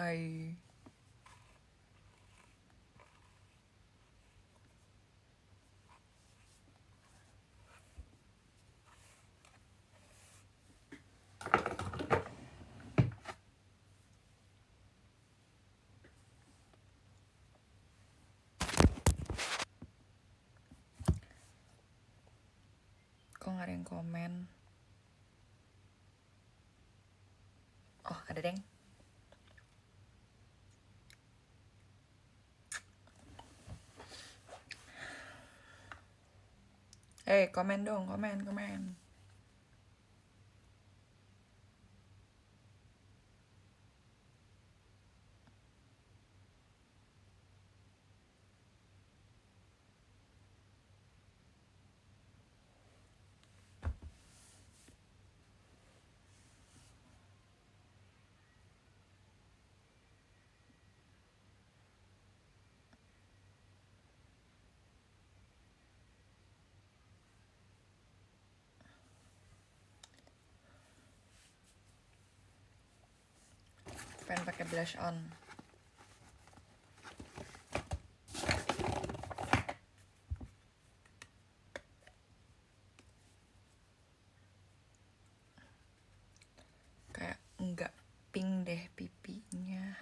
Hai. Kok gak ada yang komen? Oh, ada deng. Komen dong, komen. Pengen pakai blush on. Kayak enggak pink deh pipinya.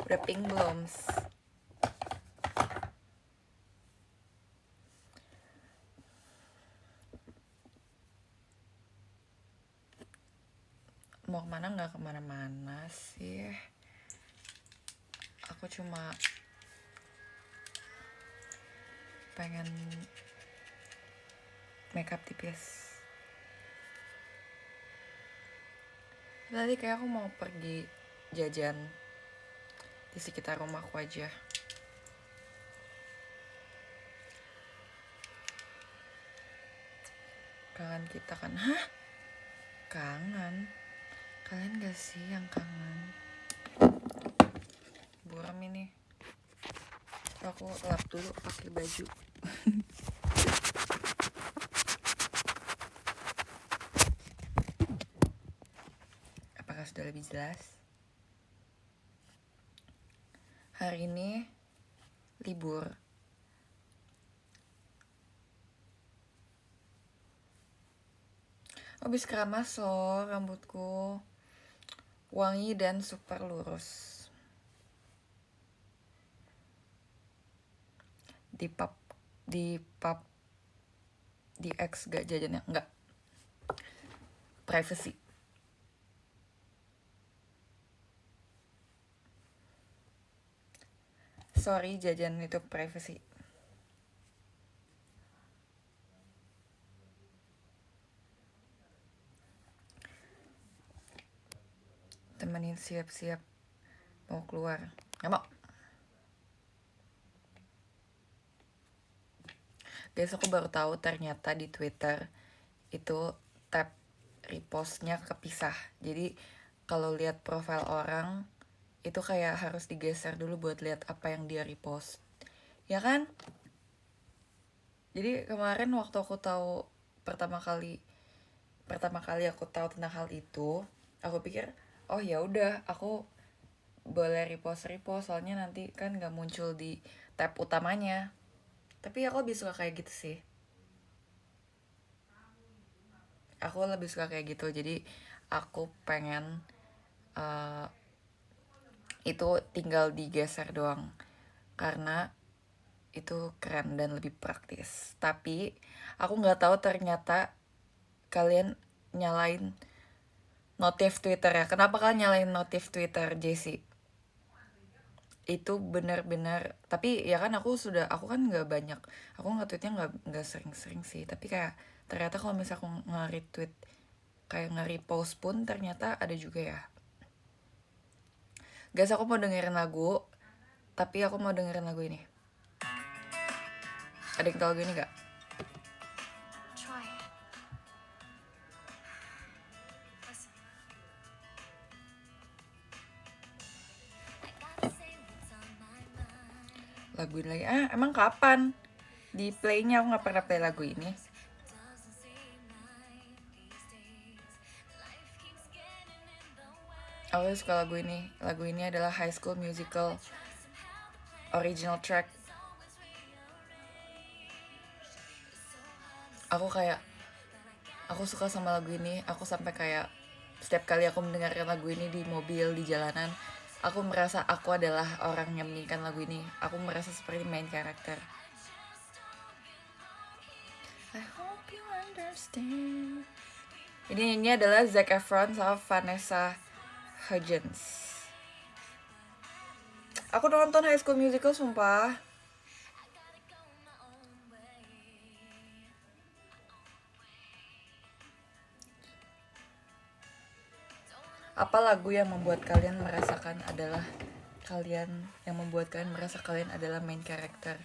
Udah pink belum? Mau kemana? Nggak kemana-mana sih. Aku cuma pengen makeup tipis. Tadi kayak aku mau pergi jajan di sekitar rumahku aja. Kangen kita kan? Hah? Kangen? Kalian gak sih yang kangen? Buram ini. Aku lap dulu pakai baju. Apakah sudah lebih jelas? Hari ini libur. Habis keramas loh rambutku. Wangi dan super lurus. Di X gak jajannya? Enggak. Privacy. Sorry, jajan itu privacy. Temenin siap-siap mau keluar. Gak mau. Guys, aku baru tahu ternyata di Twitter itu tab repostnya kepisah. Jadi kalau lihat profil orang itu kayak harus digeser dulu buat lihat apa yang dia repost. Ya kan? Jadi kemarin waktu aku tahu pertama kali aku tahu tentang hal itu, aku pikir oh ya udah aku boleh repost soalnya nanti kan nggak muncul di tab utamanya. Tapi aku lebih suka kayak gitu sih. Aku lebih suka kayak gitu. Jadi aku pengen itu tinggal digeser doang. Karena itu keren dan lebih praktis. Tapi aku nggak tahu ternyata kalian nyalain notif Twitter ya. Kenapa kalian nyalain notif Twitter Jessie? Itu benar-benar, tapi ya kan aku kan nggak banyak, aku nge-tweetnya nggak sering-sering sih, tapi kayak ternyata kalau misalnya aku nge-retweet kayak nge-repost pun ternyata ada juga ya. Guys, aku mau dengerin lagu, tapi aku mau dengerin lagu ini. Ada yang tahu lagu ini gak? lagu ini lagi. Emang kapan di playnya? Aku nggak pernah play lagu ini. Aku suka lagu ini. Lagu ini adalah High School Musical original track. Aku suka sama lagu ini. Aku sampai kayak setiap kali aku mendengarkan lagu ini di mobil, di jalanan, aku merasa aku adalah orang yang menyanyikan lagu ini. Aku merasa seperti main karakter. I hope you understand. Ini nyanyi adalah Zac Efron sama Vanessa Hudgens. Aku nonton High School Musical sumpah. Apa lagu yang membuat kalian merasakan adalah main karakter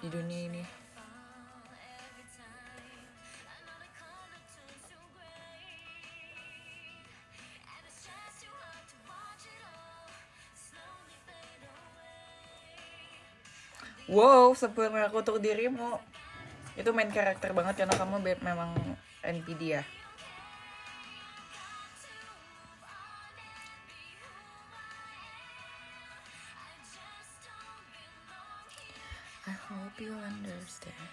di dunia ini? Wow, sempurna aku untuk dirimu. Itu main karakter banget karena kamu memang NPD ya. I hope you understand.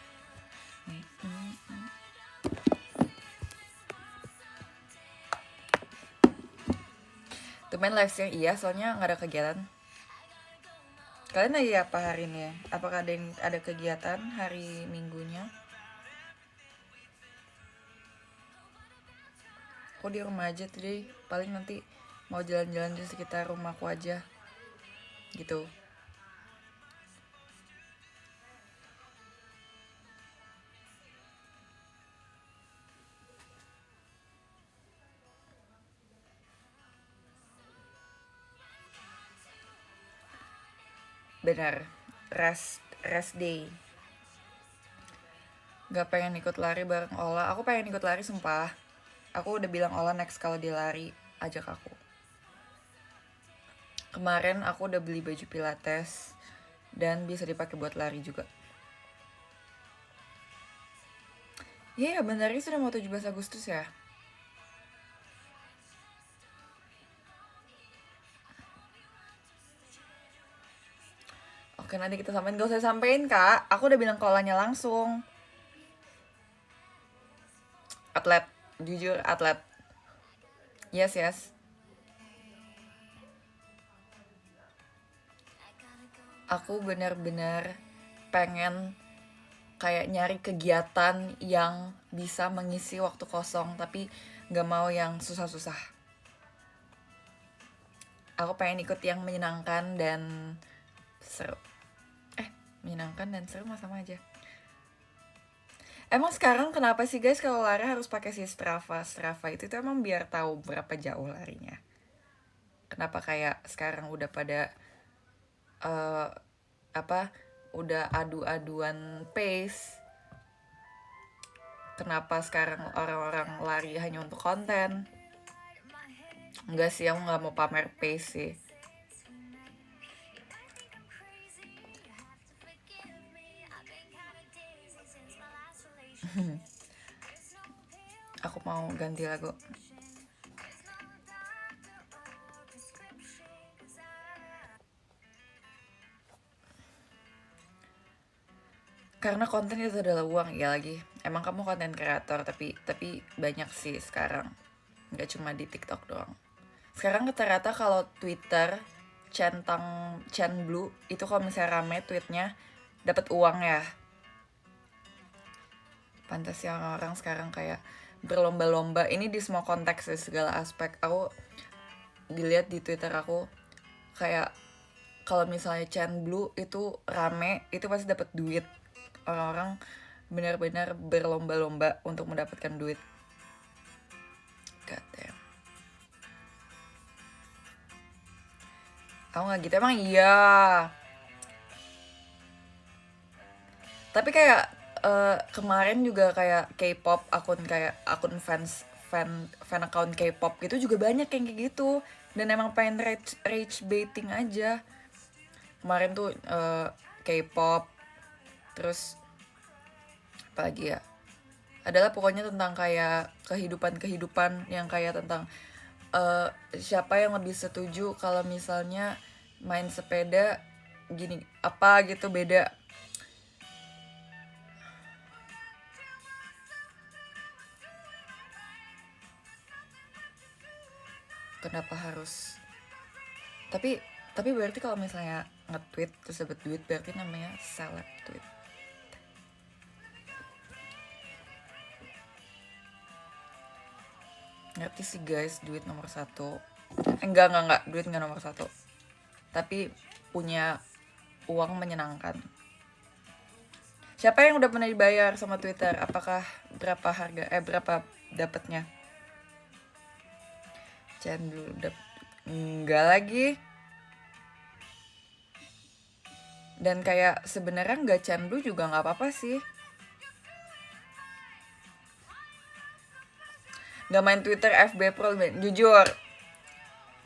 Tuh main live stream iya, soalnya nggak ada kegiatan. Kalian lagi apa hari ini ya? Apakah ada kegiatan hari Minggunya? Aku di rumah aja today. Paling nanti mau jalan-jalan di sekitar rumahku aja. Gitu. Benar. Rest day. Gak pengen ikut lari bareng Ola. Aku pengen ikut lari sumpah. Aku udah bilang Ola next kalau dia lari, ajak aku. Kemarin aku udah beli baju pilates dan bisa dipakai buat lari juga. Iya, bentar ini sudah mau 17 Agustus ya. Oke, nanti kita sampein. Gak usah sampein kak, aku udah bilang kolanya langsung. Atlet, jujur atlet. Yes. Aku benar-benar pengen kayak nyari kegiatan yang bisa mengisi waktu kosong, tapi gak mau yang susah-susah. Aku pengen ikut yang menyenangkan dan seru. Menyenangkan dan seru mah sama aja. Emang sekarang kenapa sih guys kalau lari harus pakai si Strava? Strava itu tuh emang biar tahu berapa jauh larinya. Kenapa kayak sekarang udah pada udah adu-aduan pace? Kenapa sekarang orang-orang lari hanya untuk konten? Enggak sih, aku nggak mau pamer pace sih. Aku mau ganti lagu. Karena konten itu adalah uang ya lagi. Emang kamu konten kreator tapi banyak sih sekarang. Nggak cuma di TikTok doang. Sekarang rata-rata kalau Twitter Chen Blue itu kalau misalnya rame tweetnya dapat uang ya. Pantas yang orang sekarang kayak berlomba-lomba. Ini di semua konteks di segala aspek. Aku dilihat di Twitter aku kayak kalau misalnya Chen Blue itu rame itu pasti dapat duit. Orang-orang benar-benar berlomba-lomba untuk mendapatkan duit. God damn. Aku nggak gitu emang iya. Tapi kayak kemarin juga kayak K-pop akun fan account K-pop gitu juga banyak yang kayak gitu dan emang pengen rage baiting aja. Kemarin tuh K-pop, terus apa lagi ya, adalah pokoknya tentang kayak kehidupan yang kayak tentang siapa yang lebih setuju kalau misalnya main sepeda gini apa gitu beda. Kenapa harus, tapi berarti kalau misalnya nge-tweet terus dapat duit berarti namanya seleb tweet. Ngerti sih guys, duit nomor satu. Enggak, duit enggak nomor satu, tapi punya uang menyenangkan. Siapa yang udah pernah dibayar sama Twitter? Apakah berapa harga berapa dapatnya? Channel enggak lagi. Dan kayak sebenarnya nggak candu juga nggak apa-apa sih. Nggak main Twitter, FB Pro, jujur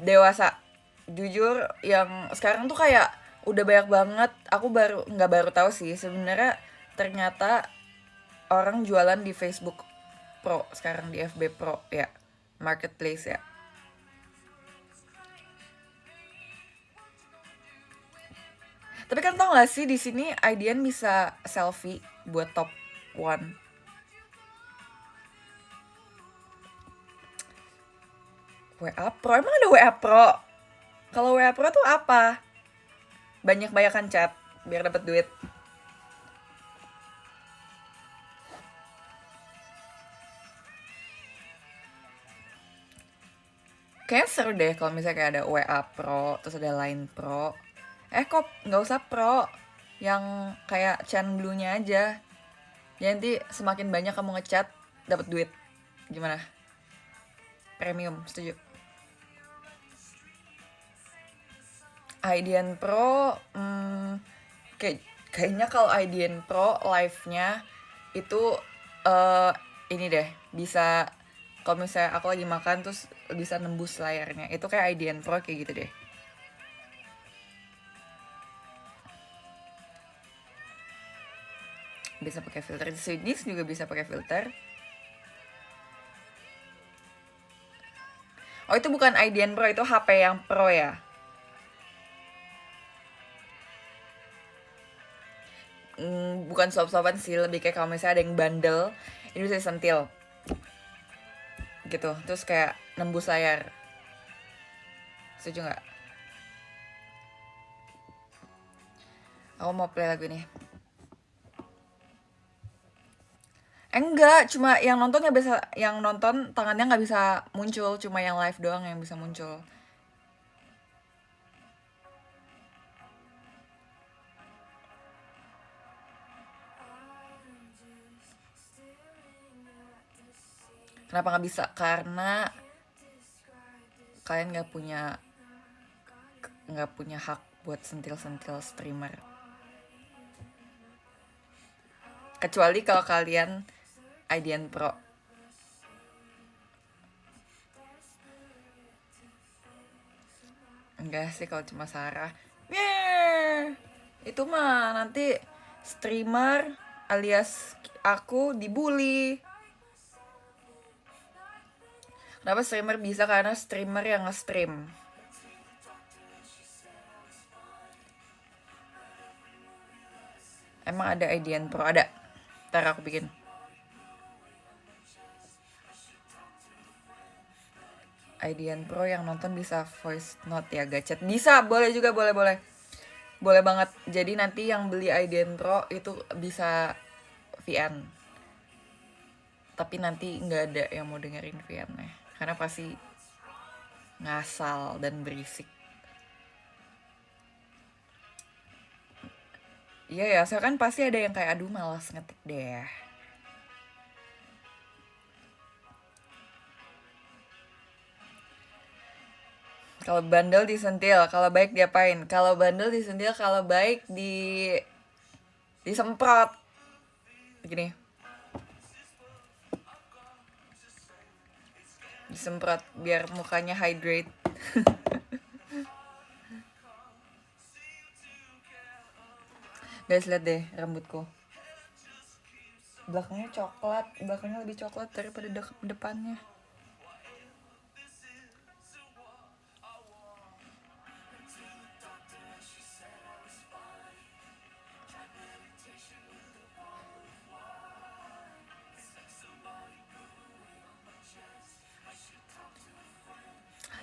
dewasa, jujur yang sekarang tuh kayak udah banyak banget. Aku nggak baru tahu sih sebenarnya ternyata orang jualan di Facebook Pro sekarang, di FB Pro ya, marketplace ya. Tapi kan tau gak sih di sini IDN bisa selfie buat top 1. WA Pro, emang ada WA Pro? Kalau WA Pro tuh apa? Banyak-banyakan chat biar dapat duit. Kayaknya seru deh kalau misalnya kayak ada WA Pro, terus ada Line Pro. Kok nggak usah Pro, yang kayak Chan Blue-nya aja. Ya nanti semakin banyak kamu ngechat, dapat duit. Gimana? Premium, setuju. IDN Pro, kayaknya kalau IDN Pro live-nya itu ini deh, bisa kalau misalnya aku lagi makan terus bisa nembus layarnya. Itu kayak IDN Pro kayak gitu deh. Bisa pakai filter, di sini juga bisa pakai filter. Oh, itu bukan IDN Pro, itu HP yang Pro ya. Bukan suap-suapan sih, lebih kayak kalau misalnya ada yang bandel, ini bisa sentil gitu, terus kayak nembus layar. Setuju nggak? Aku mau play lagu ini. Enggak, cuma yang nonton nggak bisa, yang nonton tangannya nggak bisa muncul, cuma yang live doang yang bisa muncul. Kenapa nggak bisa? Karena kalian nggak punya hak buat sentil-sentil streamer. Kecuali kalau kalian IDN Pro. Enggak sih kalau cuma Sarah. Itu mah nanti streamer alias aku dibully. Kenapa streamer bisa? Karena streamer yang nge-stream. Emang ada IDN Pro? Ada. Ntar aku bikin. IDN Pro yang nonton bisa voice note ya, gacet. Bisa, boleh juga, boleh. Boleh banget. Jadi nanti yang beli IDN Pro itu bisa VN. Tapi nanti nggak ada yang mau dengerin VN-nya. Karena pasti ngasal dan berisik. Iya ya, saya kan pasti ada yang kayak aduh malas ngetik deh. Kalau bandel disentil, kalau baik diapain? Kalau bandel disentil, kalau baik disemprot. Begini. Disemprot biar mukanya hydrate. Guys, lihat deh rambutku. Belakangnya coklat, belakangnya lebih coklat daripada depannya.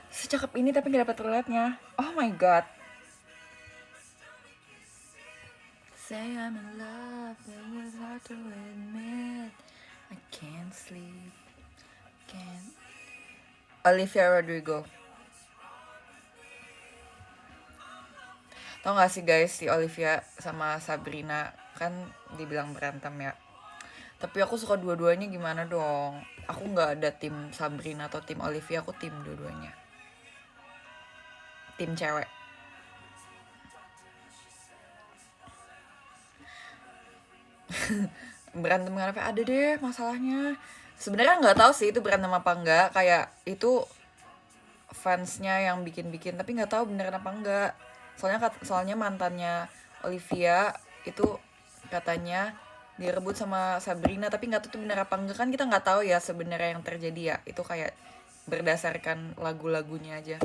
Secakep ini tapi gak dapat terlihatnya. Oh my god. Say I'm in love, but it's hard to admit. I can't sleep, can't. Olivia Rodrigo. Tau gak sih guys, si Olivia sama Sabrina kan dibilang berantem ya. Tapi aku suka dua-duanya, gimana dong. Aku gak ada tim Sabrina atau tim Olivia, aku tim dua-duanya. Tim cewek. Berantem kenapa? Ada deh masalahnya. Sebenarnya nggak tahu sih itu berantem apa enggak. Kayak itu fansnya yang bikin-bikin, tapi nggak tahu beneran apa enggak. Soalnya mantannya Olivia itu katanya direbut sama Sabrina, tapi nggak tahu itu bener apa enggak, kan kita nggak tahu ya sebenarnya yang terjadi ya. Itu kayak berdasarkan lagu-lagunya aja.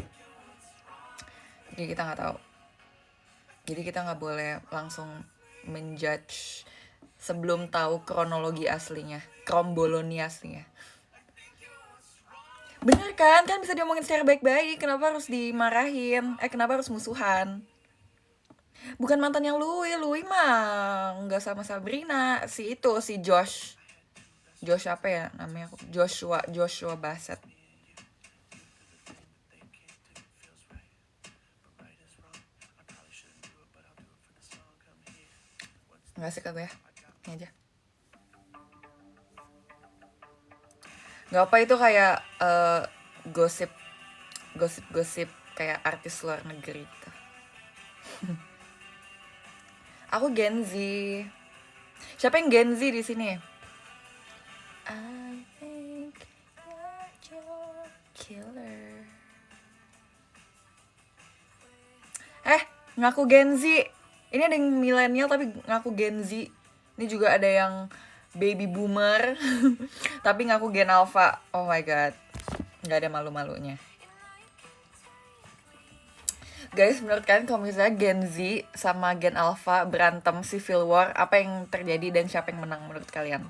Jadi kita nggak tahu. Jadi kita nggak boleh langsung menjudge sebelum tahu kronologi aslinya, kromboloni aslinya. Bener kan? Kan bisa diomongin secara baik-baik. Kenapa harus dimarahin? Kenapa harus musuhan? Bukan mantan yang Louis mah nggak sama Sabrina. Si itu, si Josh. Josh apa ya namanya? Joshua Bassett. Nggak suka gue ya. Ini aja. Nggak apa itu kayak gosip kayak artis luar negeri gitu. Aku Gen Z. Siapa yang Gen Z di sini? I think you're killer. Ngaku Gen Z. Ini ada yang milenial tapi ngaku Gen Z. Ini juga ada yang baby boomer tapi ngaku Gen Alpha. Oh my god. Nggak ada malu-malunya. Guys, menurut kalian kalau misalnya Gen Z sama Gen Alpha berantem civil war, apa yang terjadi dan siapa yang menang menurut kalian?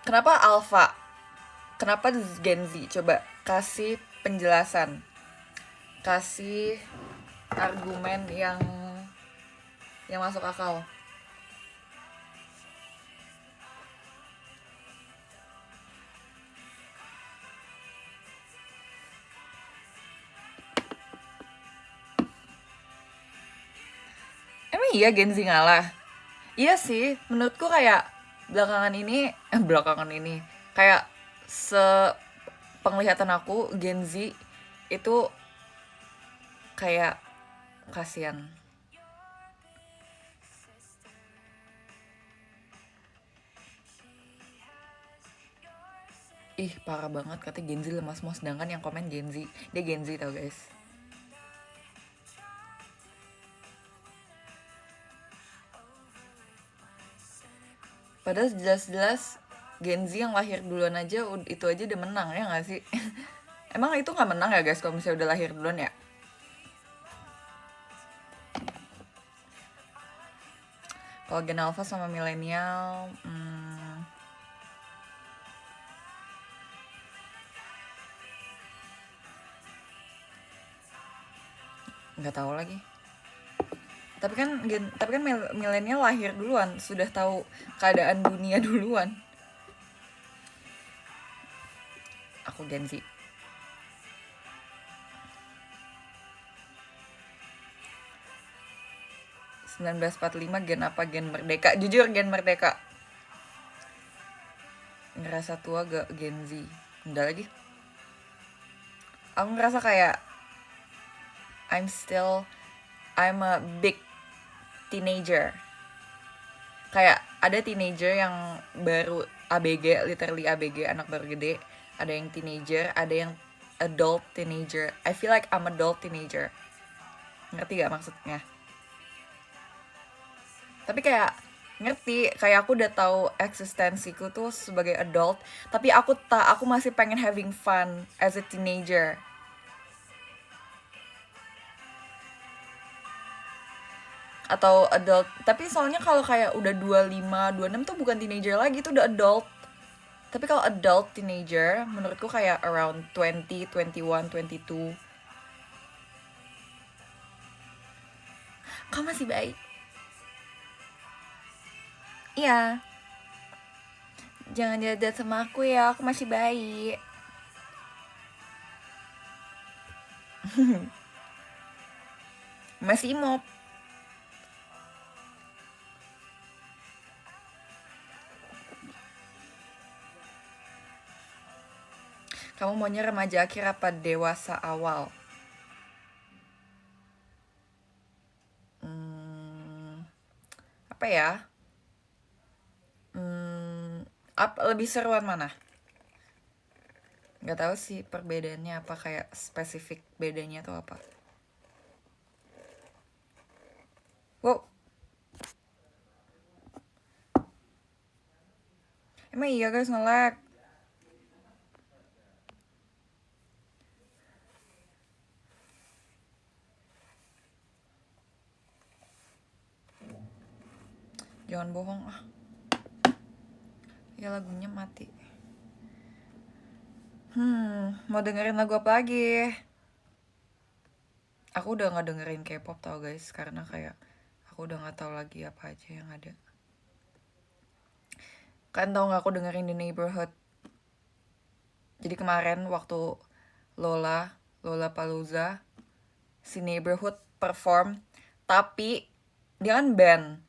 Kenapa Alpha? Kenapa Gen Z? Coba kasih penjelasan. Kasih argumen yang masuk akal. Emang iya Gen Z ngalah? Iya sih, menurutku kayak belakangan ini kayak penglihatan aku Gen Z itu kayak kasihan. Ih, parah banget katanya Gen Z lemah semua, sedangkan yang komen Gen Z. Dia Gen Z tau guys. Padahal jelas-jelas Gen Z yang lahir duluan aja itu aja udah menang ya gak sih? Emang itu gak menang ya guys kalau misalnya udah lahir duluan ya? Kalau Gen Alpha sama milenial, nggak tahu lagi. Tapi kan milenial lahir duluan, sudah tahu keadaan dunia duluan. Aku Gen Z. ...1945 gen apa? Gen merdeka. Jujur gen merdeka. Ngerasa tua gak Gen Z? Udah lagi. Aku ngerasa kayak I'm a big teenager. Kayak ada teenager yang baru ABG, literally ABG, anak baru gede. Ada yang teenager, ada yang adult teenager. I feel like I'm adult teenager. Ngerti gak maksudnya? Tapi kayak ngerti, kayak aku udah tahu eksistensiku tuh sebagai adult, tapi aku masih pengen having fun as a teenager. Atau adult, tapi soalnya kalau kayak udah 25, 26 tuh bukan teenager lagi, itu udah adult. Tapi kalau adult teenager menurutku kayak around 20, 21, 22. Kau masih baik. Iya. Jangan jahat sama aku ya, aku masih baik. Masih imop. Kamu maunya remaja akhir apa dewasa awal? Apa ya? Lebih seruan mana? Gak tahu sih perbedaannya apa, kayak spesifik bedanya tuh apa. Wow. Emang iya guys, nge-lag. Jangan bohong ah. Ya lagunya mati. Mau dengerin lagu apa lagi? Aku udah gak dengerin K-pop tau guys, karena kayak aku udah gak tahu lagi apa aja yang ada. Kan tau gak aku dengerin The Neighborhood. Jadi kemarin waktu Lollapalooza, si Neighborhood perform, tapi dia kan band,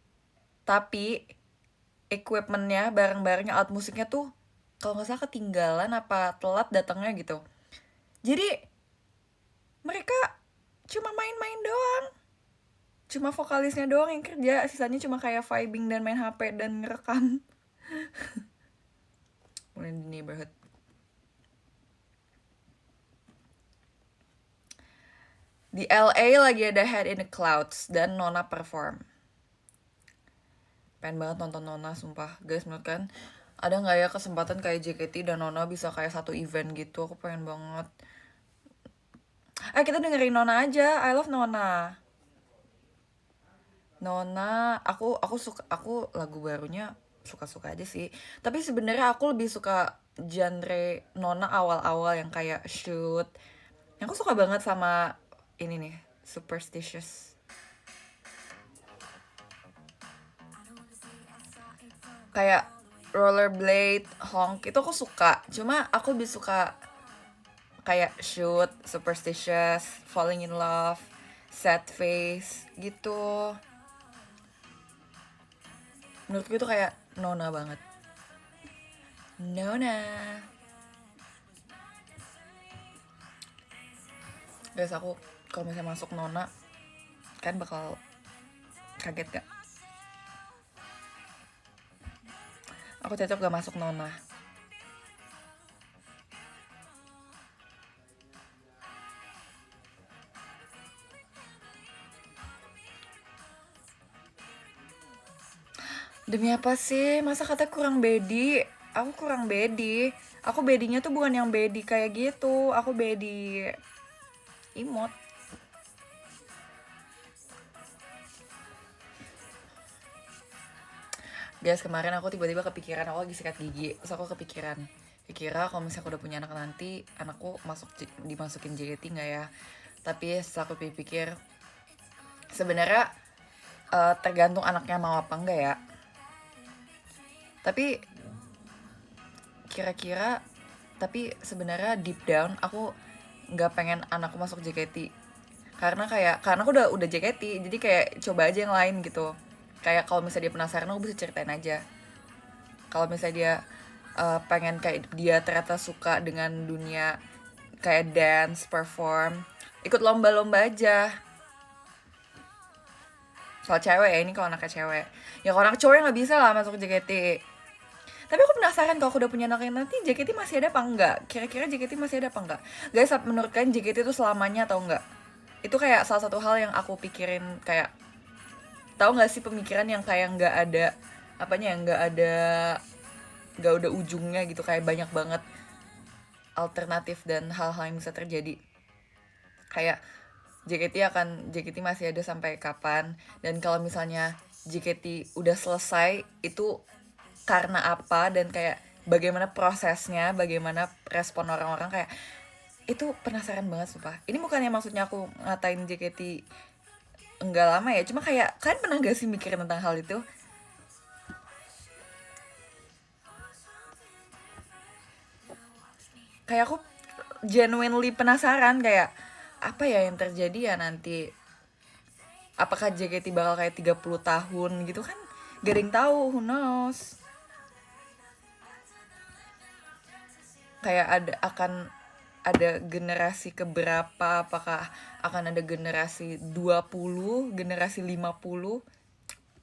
tapi equipmentnya, barang-barangnya, alat musiknya tuh kalau nggak salah ketinggalan apa telat datangnya gitu. Jadi mereka cuma main-main doang, cuma vokalisnya doang yang kerja, sisanya cuma kayak vibing dan main HP dan ngerekam. Mulai di Neighborhood. Di LA lagi ada Head in the Clouds dan Nona perform. Pengen banget nonton Nona, sumpah. Guys, menurut kan ada gak ya kesempatan kayak JKT dan Nona bisa kayak satu event gitu? Aku pengen banget. Kita dengerin Nona aja. I love Nona. Nona, aku lagu barunya suka-suka aja sih. Tapi sebenarnya aku lebih suka genre Nona awal-awal yang kayak Shoot. Yang aku suka banget sama ini nih, Superstitious. Kayak Rollerblade, Honk itu aku suka. Cuma aku lebih suka kayak Shoot, Superstitious, Falling in Love, Sad Face gitu. Menurutku itu kayak Nona banget. Nona. Guys, aku kalau misalnya masuk Nona kan bakal kaget gak? Aku cocok gak masuk Nona. Demi apa sih? Masa kata kurang bedi? Aku kurang bedi. Aku bedinya tuh bukan yang bedi kayak gitu. Aku bedi imut. Guys, kemarin aku tiba-tiba kepikiran, aku lagi sikat gigi. Terus aku kepikiran, kira kalau misalnya aku udah punya anak nanti, anakku dimasukin JKT nggak ya? Tapi setelah aku pikir, sebenarnya tergantung anaknya mau apa enggak ya. Tapi kira-kira, tapi sebenarnya deep down aku nggak pengen anakku masuk JKT. Karena aku udah JKT, jadi kayak coba aja yang lain gitu. Kayak kalau misalnya dia penasaran, aku bisa ceritain aja. Kalau misalnya dia pengen kayak dia ternyata suka dengan dunia kayak dance, perform, ikut lomba-lomba aja. Soal cewek ya, ini kalau anaknya cewek. Ya kalau anak cowok nggak bisa lah masuk JKT. Tapi aku penasaran kalau aku udah punya anak yang nanti JKT masih ada apa enggak? Kira-kira JKT masih ada apa enggak? Guys, menurut kalian JKT itu selamanya atau enggak? Itu kayak salah satu hal yang aku pikirin, kayak tahu nggak sih pemikiran yang kayak nggak ada apanya ya, nggak ada ujungnya gitu, kayak banyak banget alternatif dan hal-hal yang bisa terjadi. Kayak JKT masih ada sampai kapan, dan kalau misalnya JKT udah selesai itu karena apa, dan kayak bagaimana prosesnya, bagaimana respon orang-orang, kayak itu penasaran banget sumpah. Ini bukannya maksudnya aku ngatain JKT enggak lama ya, cuma kayak kalian pernah gak sih mikirin tentang hal itu? Kayak aku genuinely penasaran, kayak apa ya yang terjadi ya nanti. Apakah JKT bakal kayak 30 tahun gitu kan? Gak ada yang tahu, who knows. Kayak ada generasi keberapa, apakah akan ada generasi 20, generasi 50,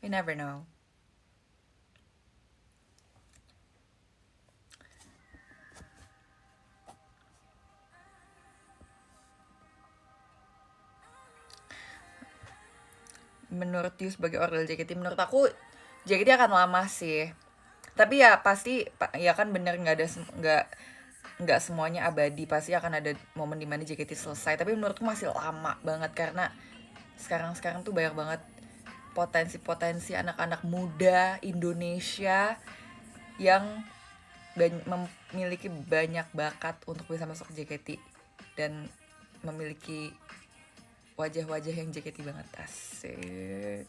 we never know. Menurut you sebagai order JKT, menurut aku JKT akan lama sih, tapi ya pasti ya kan bener, nggak semuanya abadi, pasti akan ada momen dimana JKT selesai. Tapi menurutku masih lama banget, karena sekarang tuh banyak banget potensi anak-anak muda Indonesia yang memiliki banyak bakat untuk bisa masuk JKT dan memiliki wajah-wajah yang JKT banget. Asik.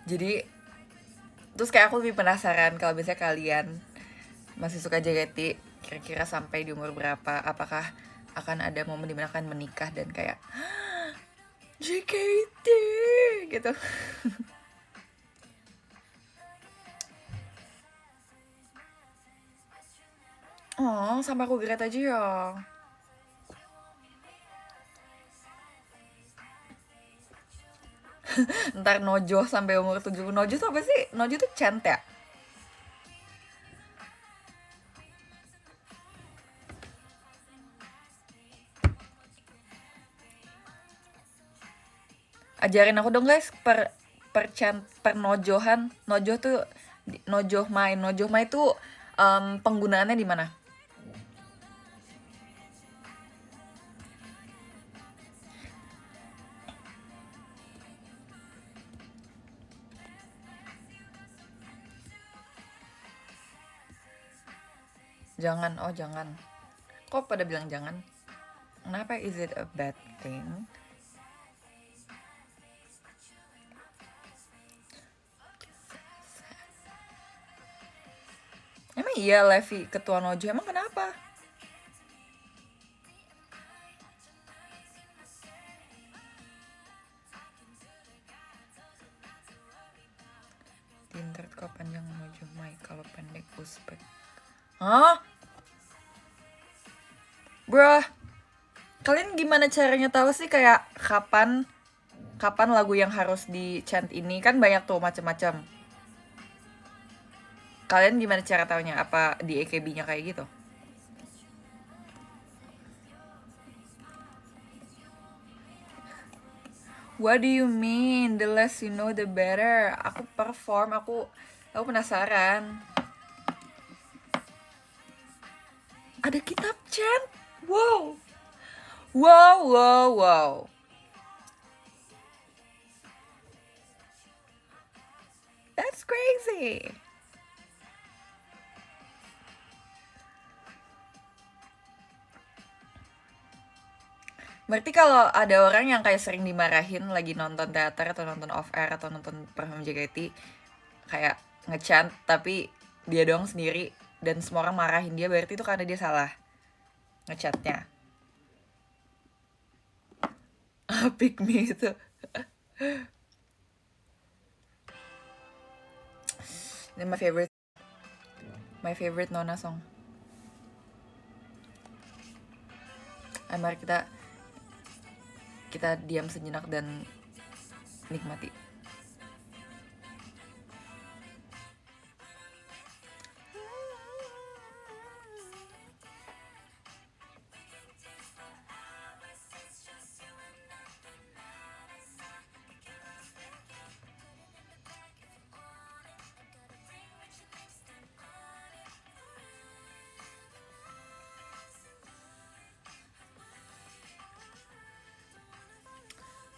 Jadi terus kayak aku lebih penasaran kalau misalnya kalian masih suka JKT, kira-kira sampai di umur berapa, apakah akan ada momen dimana kalian menikah dan kayak JKT gitu. Oh, sampai aku geret aja ya. Ntar Nojo sampai umur 70. Nojo tuh apa sih? Nojo tuh Chant ya? Ajarin aku dong guys, per nojohan. Nojo tuh nojoh mai tuh penggunaannya di mana? Jangan, oh jangan. Kok pada bilang jangan? Kenapa, is it a bad thing? Emang iya Levi ketua Nojo, emang kenapa? Di internet kok panjang Nojo mai, kalau pendek Uzbek. Hah? Bruh, kalian gimana caranya tahu sih kayak kapan lagu yang harus di chant ini? Kan banyak tuh macam-macam. Kalian gimana cara taunya? Apa di AKB-nya kayak gitu? What do you mean? The less you know, the better. Aku perform, aku penasaran. Ada kitab chant? Wow. Wow, wow, wow. That's crazy. Berarti kalau ada orang yang kayak sering dimarahin lagi nonton teater atau nonton off air atau nonton perform JKT, kayak ngechant tapi dia doang sendiri dan semua orang marahin dia, berarti itu karena dia salah ngechantnya. Pick me itu. Ini my favorite Nona song. Mari kita diam sejenak dan nikmati.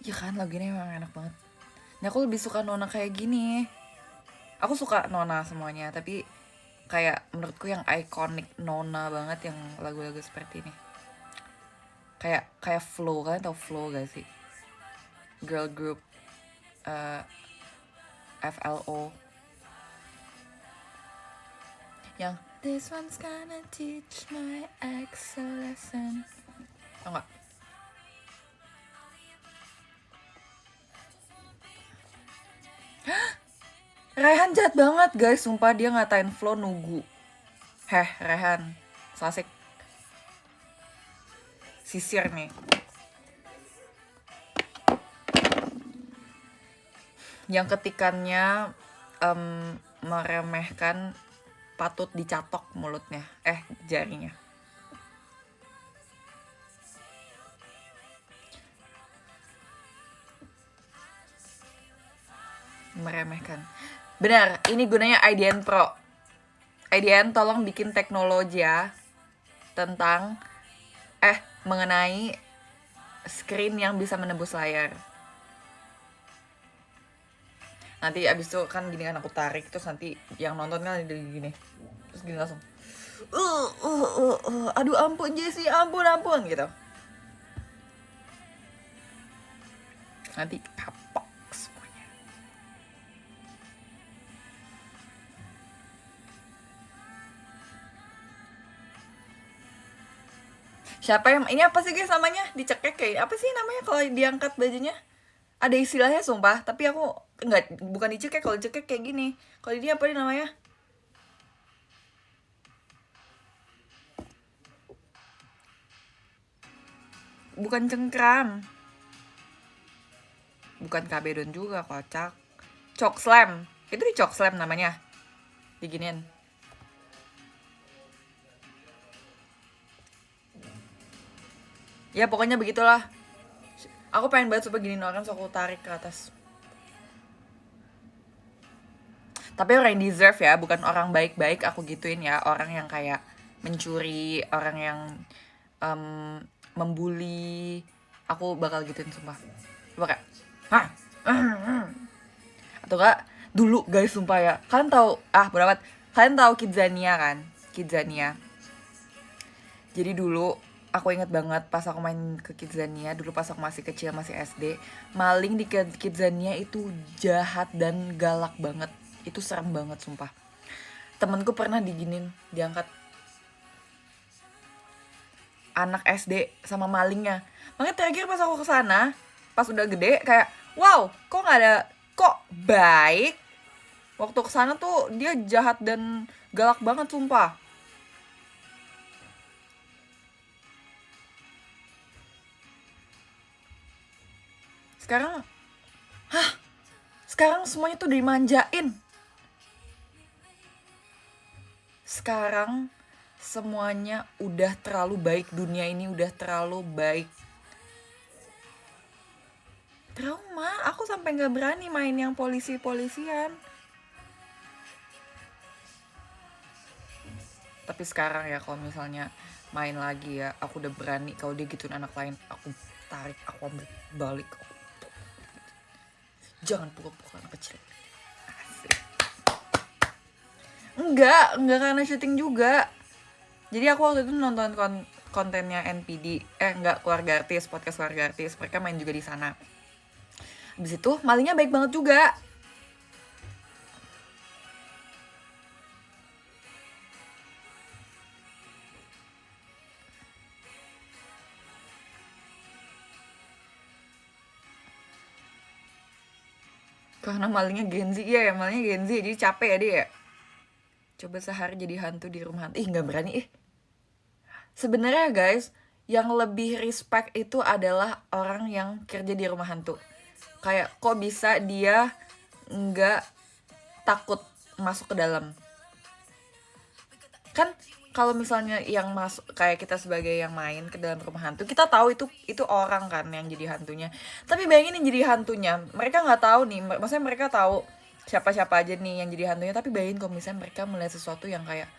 Ya kan, lagu ini emang enak banget. Nah, aku lebih suka Nona kayak gini. Aku suka Nona semuanya, tapi kayak menurutku yang ikonik Nona banget yang lagu-lagu seperti ini. Kayak Flow, kalian tau Flow gak sih? Girl group FLO yang This one's gonna teach my ex a lesson. Tau gak? Rehan jahat banget guys, sumpah dia ngatain Flo nugu. Rehan, sasik. Sisir nih. Yang ketikannya meremehkan patut dicatok mulutnya. Jarinya. Meremehkan. Benar, ini gunanya IDN Pro. IDN tolong bikin teknologi ya tentang mengenai screen yang bisa menembus layar. Nanti abis itu kan gini kan aku tarik, terus nanti yang nonton kan jadi gini. Terus gini langsung aduh ampun Jessie, ampun gitu. Nanti kapok semuanya. Siapa yang ini apa sih guys namanya? Dicekek kayak apa sih namanya kalau diangkat bajunya? Ada istilahnya sumpah, tapi aku enggak, bukan dicekek. Kalau dicekek kayak gini. Kalau ini apa nih namanya? Bukan cengkram. Bukan kabedon juga, kocak. Choke slam. Itu di choke slam namanya. Diginiin. Ya pokoknya begitulah. Aku pengen banget coba gini orang, so aku tarik ke atas. Tapi orang yang deserve ya, bukan orang baik-baik aku gituin ya. Orang yang kayak mencuri, orang yang membuli, aku bakal gituin sumpah. Coba kayak atau gak dulu guys sumpah ya. Kalian tahu bodo amat. Kalian tahu Kidzania kan? Kidzania. Jadi dulu aku inget banget pas aku main ke Kidzania, dulu pas aku masih kecil, masih SD, maling di Kidzania itu jahat dan galak banget. Itu serem banget sumpah. Temenku pernah diginin, diangkat anak SD sama malingnya. Makanya terakhir pas aku kesana, pas udah gede kayak wow, kok baik. Waktu kesana tuh dia jahat dan galak banget sumpah. Sekarang semuanya tuh dimanjain. Sekarang semuanya udah terlalu baik, dunia ini udah terlalu baik. Trauma, aku sampai gak berani main yang polisi-polisian. Tapi sekarang ya kalau misalnya main lagi ya, aku udah berani. Kalau dia gituin anak lain, aku tarik, aku ambil balik. Jangan pukul-pukul anak kecil. Asik. Enggak karena syuting juga. Jadi aku waktu itu nonton kontennya NPD, keluarga artis, podcast keluarga artis. Mereka main juga di sana. Habis itu malingnya baik banget juga. Karena malingnya Gen Z ya, malingnya Gen Z jadi capek ya dia ya. Coba sehari jadi hantu di rumah hantu. Nggak berani Sebenarnya guys, yang lebih respect itu adalah orang yang kerja di rumah hantu. Kayak kok bisa dia nggak takut masuk ke dalam. Kan kalau misalnya yang masuk kayak kita sebagai yang main ke dalam rumah hantu, kita tahu itu orang kan yang jadi hantunya. Tapi bayangin yang jadi hantunya, mereka nggak tahu nih, maksudnya mereka tahu siapa-siapa aja nih yang jadi hantunya, tapi bayangin kalau misalnya mereka melihat sesuatu yang kayak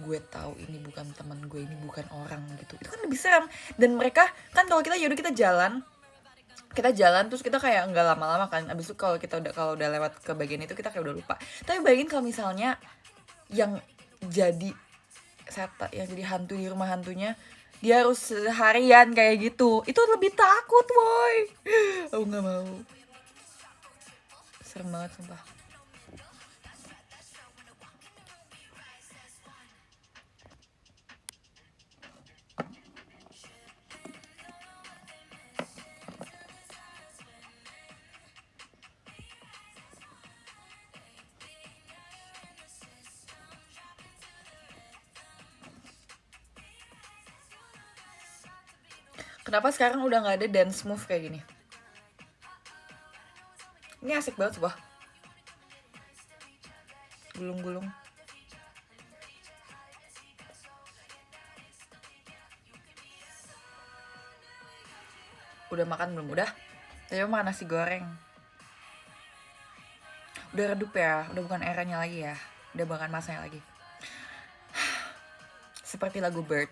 gue tahu ini bukan teman gue, ini bukan orang gitu. Itu kan lebih serem. Dan mereka kan kalau kita yaudah kita jalan, kita jalan terus kita kayak nggak lama-lama kan, abis itu kalau udah lewat ke bagian itu kita kayak udah lupa. Tapi bayangin kalau misalnya yang jadi yang jadi hantu di rumah hantunya dia harus seharian kayak gitu, itu lebih takut boy. Aku nggak mau, serem banget sumpah. Kenapa sekarang udah nggak ada dance move kayak gini? Ini asik banget sumpah. Gulung-gulung. Udah makan belum? Udah? Tadi makan nasi goreng. Udah redup ya, udah bukan eranya lagi ya. Udah bukan masanya lagi. Seperti lagu Bird.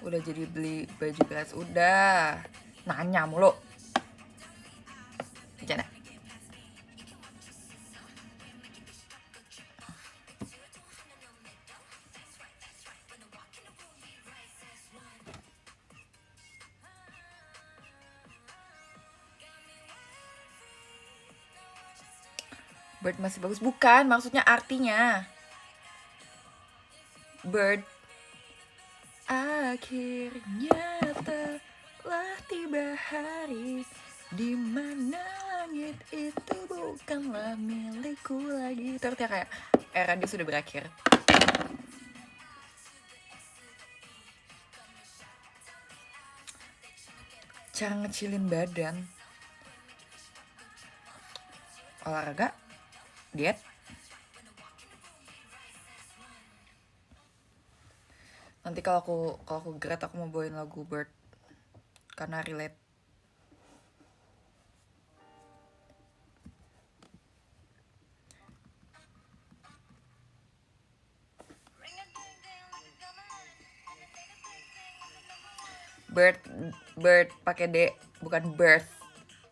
Udah jadi beli baju kelas, udah. Nanya mulu. Bercanda. Bird masih bagus. Bukan, maksudnya artinya. Bird. Akhirnya telah tiba hari di mana langit itu bukanlah milikku lagi. Terus ya kayak era dia sudah berakhir. Cara ngecilin badan, olahraga, diet. Nanti kalau aku gerak aku mau bawain lagu Bird karena relate. Bird pakai D, bukan birth.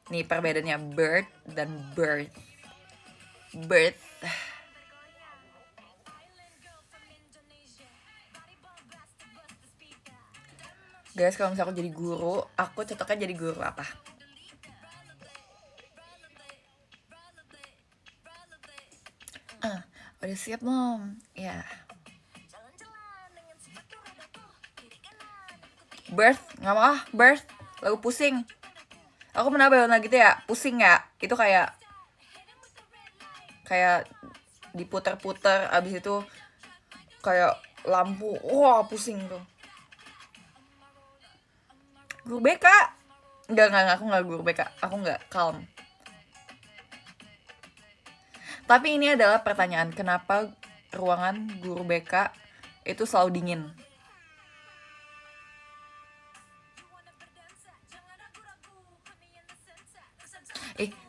Nih perbedaannya bird dan birth. Birth. Guys, kalau misalnya aku jadi guru, aku cocoknya jadi guru apa? Udah siap belum? Ya. Birth, nggak mau birth. Lagu pusing. Aku pernah bayangin lagi gitu ya, pusing ya. Itu kayak diputer-puter, abis itu kayak lampu, wah pusing tuh. Guru BK? Enggak, aku nggak guru BK. Aku nggak calm. Tapi ini adalah pertanyaan, kenapa ruangan guru BK itu selalu dingin?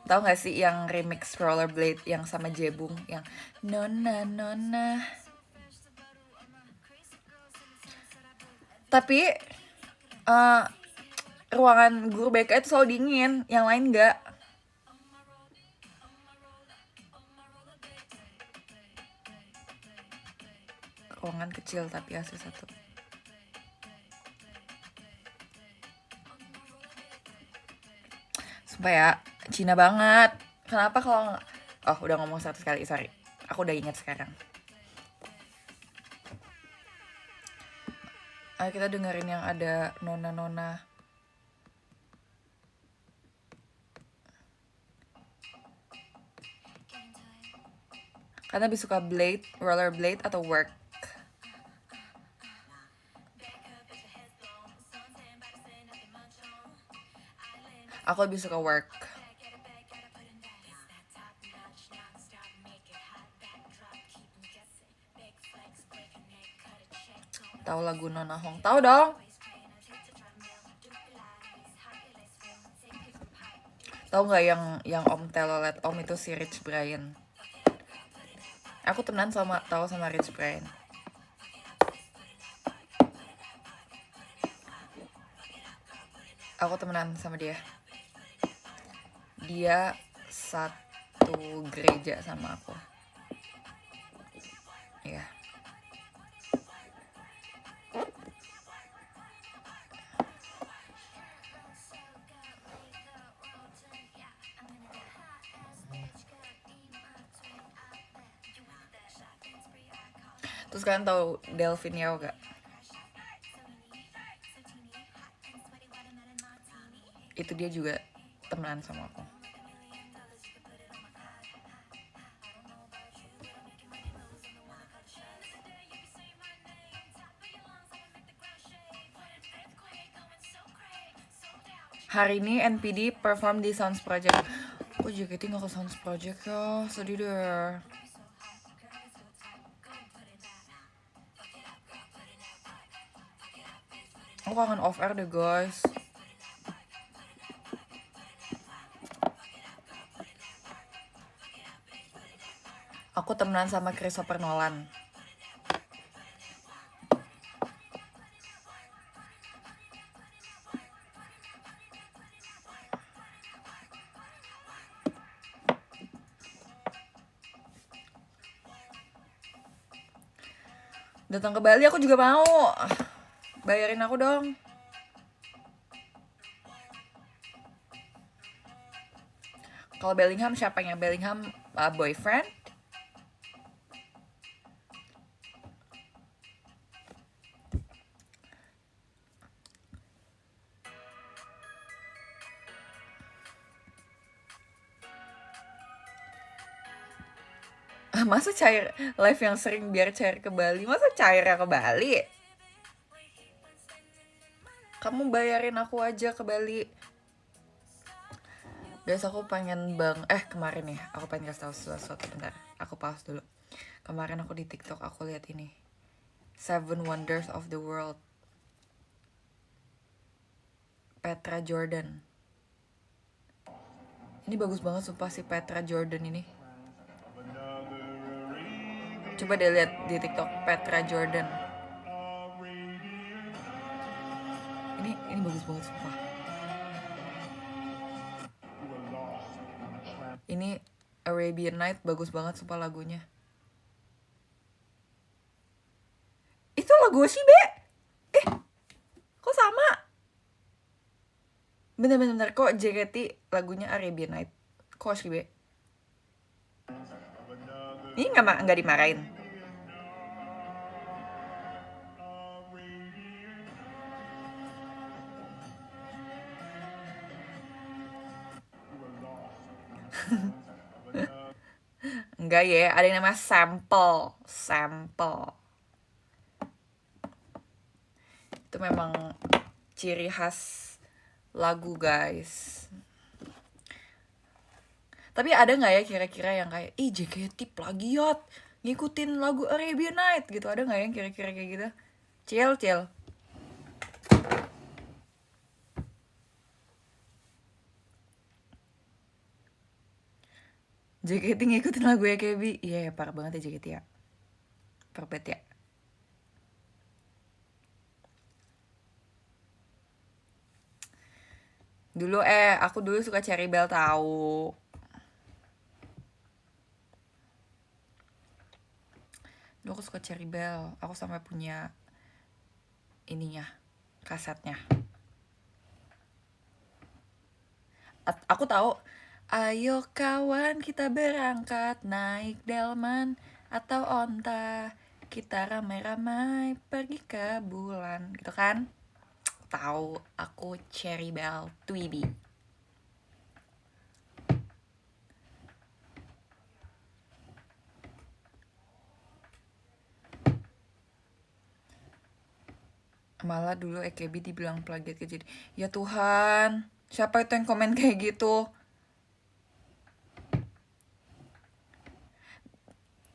Tahu gak sih yang remix Rollerblade yang sama Jebung, yang Nona Nona? Tapi ruangan guru BK itu selalu dingin, yang lain enggak. Ruangan kecil tapi AC 1. Sumpah ya, Cina banget. Kenapa kalau udah ngomong 100 kali, sorry. Aku udah ingat sekarang. Ayo kita dengerin yang ada nona-nona. Karena lebih suka rollerblade atau work. Aku lebih suka work. Tahu lagu Nona Hong? Tahu dong. Tahu nggak yang Om Telolet Om itu si Rich Brian? Aku temenan sama Rich Brian. Aku temenan sama dia. Dia satu gereja sama aku. Iya. Terus kalian tahu Delvin Yao gak? Itu dia juga temenan sama aku. Hari ini NPD perform di Sounds Project. Kok JKT gak ke Sounds Project ya? Sedih deh. Aku kangen off air deh guys. Aku temenan sama Christopher Nolan. Datang ke Bali aku juga mau. Bayarin aku dong. Kalau Bellingham siapanya? Bellingham boyfriend? Masa cair live yang sering biar cair ke Bali? Masa cairnya ke Bali? Kamu bayarin aku aja ke Bali. Guys, aku pengen kemarin ya, aku pengen kasih tahu sesuatu bentar. Aku pause dulu. Kemarin aku di TikTok aku lihat ini. 7 Wonders of the World. Petra Jordan. Ini bagus banget sumpah si Petra Jordan ini. Coba deh lihat di TikTok Petra Jordan. Ini bagus banget sumpah. Ini Arabian Night bagus banget sumpah lagunya. Itu lagu sih, Be. Kok sama? Bener-bener kok JKT lagunya Arabian Night. Kok sih, Be? Ini nggak dimarahin. Enggak ya, ada yang namanya sample. Itu memang ciri khas lagu guys. Tapi ada nggak ya kira-kira yang kayak JKT plagiat ngikutin lagu Arabian Night gitu? Ada nggak yang kira-kira kayak gitu? Cil. JKT ngikutin lagu AKB. Iya, parah banget ya JKT ya. Perbet ya. Aku dulu suka Cherry Bell tahu. Dulu aku suka Cherry Bell. Aku sampai punya ininya, kasetnya. Aku tahu. Ayo kawan kita berangkat naik delman atau onta, kita ramai-ramai pergi ke bulan, gitu kan? Tahu aku Cherry Bell Tweeby. Malah dulu AKB dibilang plagiat jadi. Ya Tuhan, siapa itu yang komen kayak gitu?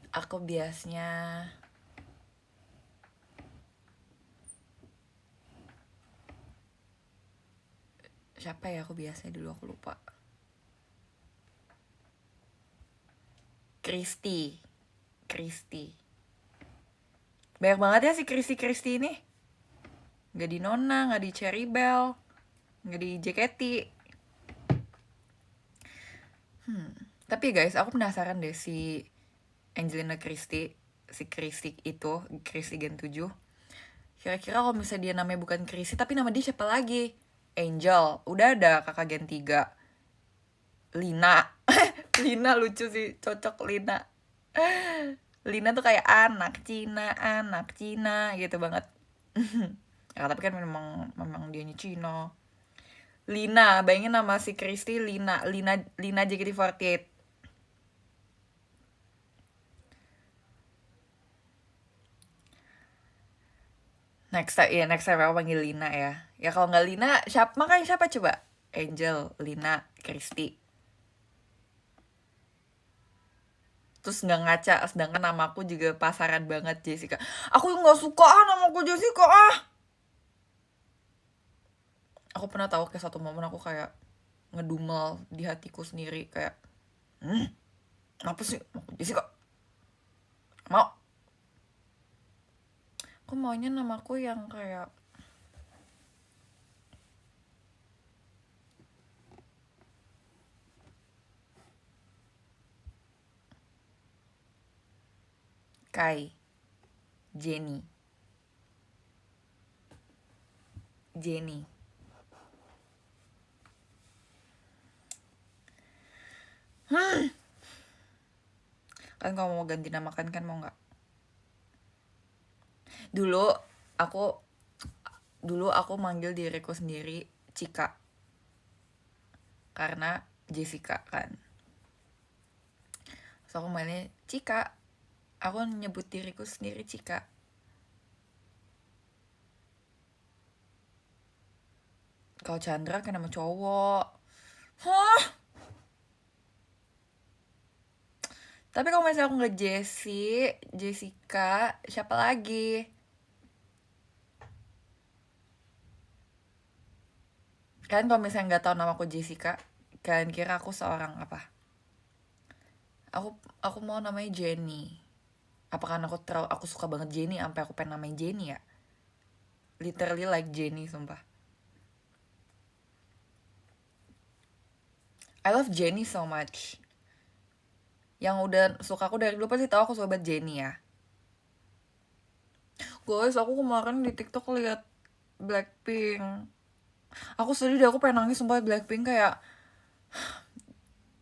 Aku biasanya siapa ya aku biasanya dulu aku lupa. Kristi. Christy. Banyak banget ya si Christy ini. Gak di Nona, gak di Cherry Bell, gak di JKT. Tapi guys, aku penasaran deh si Angelina Christie, si Christie itu, Christie Gen 7. Kira-kira kalau misalnya dia namanya bukan Christie, tapi nama dia siapa lagi? Angel, udah ada kakak Gen 3. Lina. Lina lucu sih, cocok Lina. Lina tuh kayak anak Cina gitu banget. Ya, tapi kan memang dianya Cina. Lina, bayangin nama si Christy Lina JKT48. Next time aku panggil Lina ya. Ya kalau nggak Lina, makanya siapa coba? Angel, Lina, Christy. Terus nggak ngaca, sedangkan namaku juga pasaran banget, Jessica. Aku nggak suka namaku Jessica Aku pernah tahu kayak satu momen aku kayak ngedumel di hatiku sendiri kayak, apa sih namaku Jessica? Aku maunya namaku yang kayak Kai, Jenny. Kan kalau mau ganti nama kan mau nggak? Dulu aku manggil diriku sendiri Cika karena Jessica kan. So aku mainnya Cika. Aku nyebut diriku sendiri Cika. Kalau Chandra kan nama cowok. Hah? Tapi kalau misalnya aku nggak Jessica, siapa lagi? Kan kalau misalnya nggak tahu nama aku Jessica, kalian kira aku seorang apa? Aku mau namanya Jenny. Apakah aku suka banget Jenny sampai aku pengen namain Jenny ya? Literally like Jenny, sumpah. I love Jenny so much. Yang udah suka aku dari dulu pasti tahu aku sobat Jenny ya. Guys, aku kemarin di TikTok lihat Blackpink. Aku sedih deh, aku pengen nangis sumpah. Blackpink kayak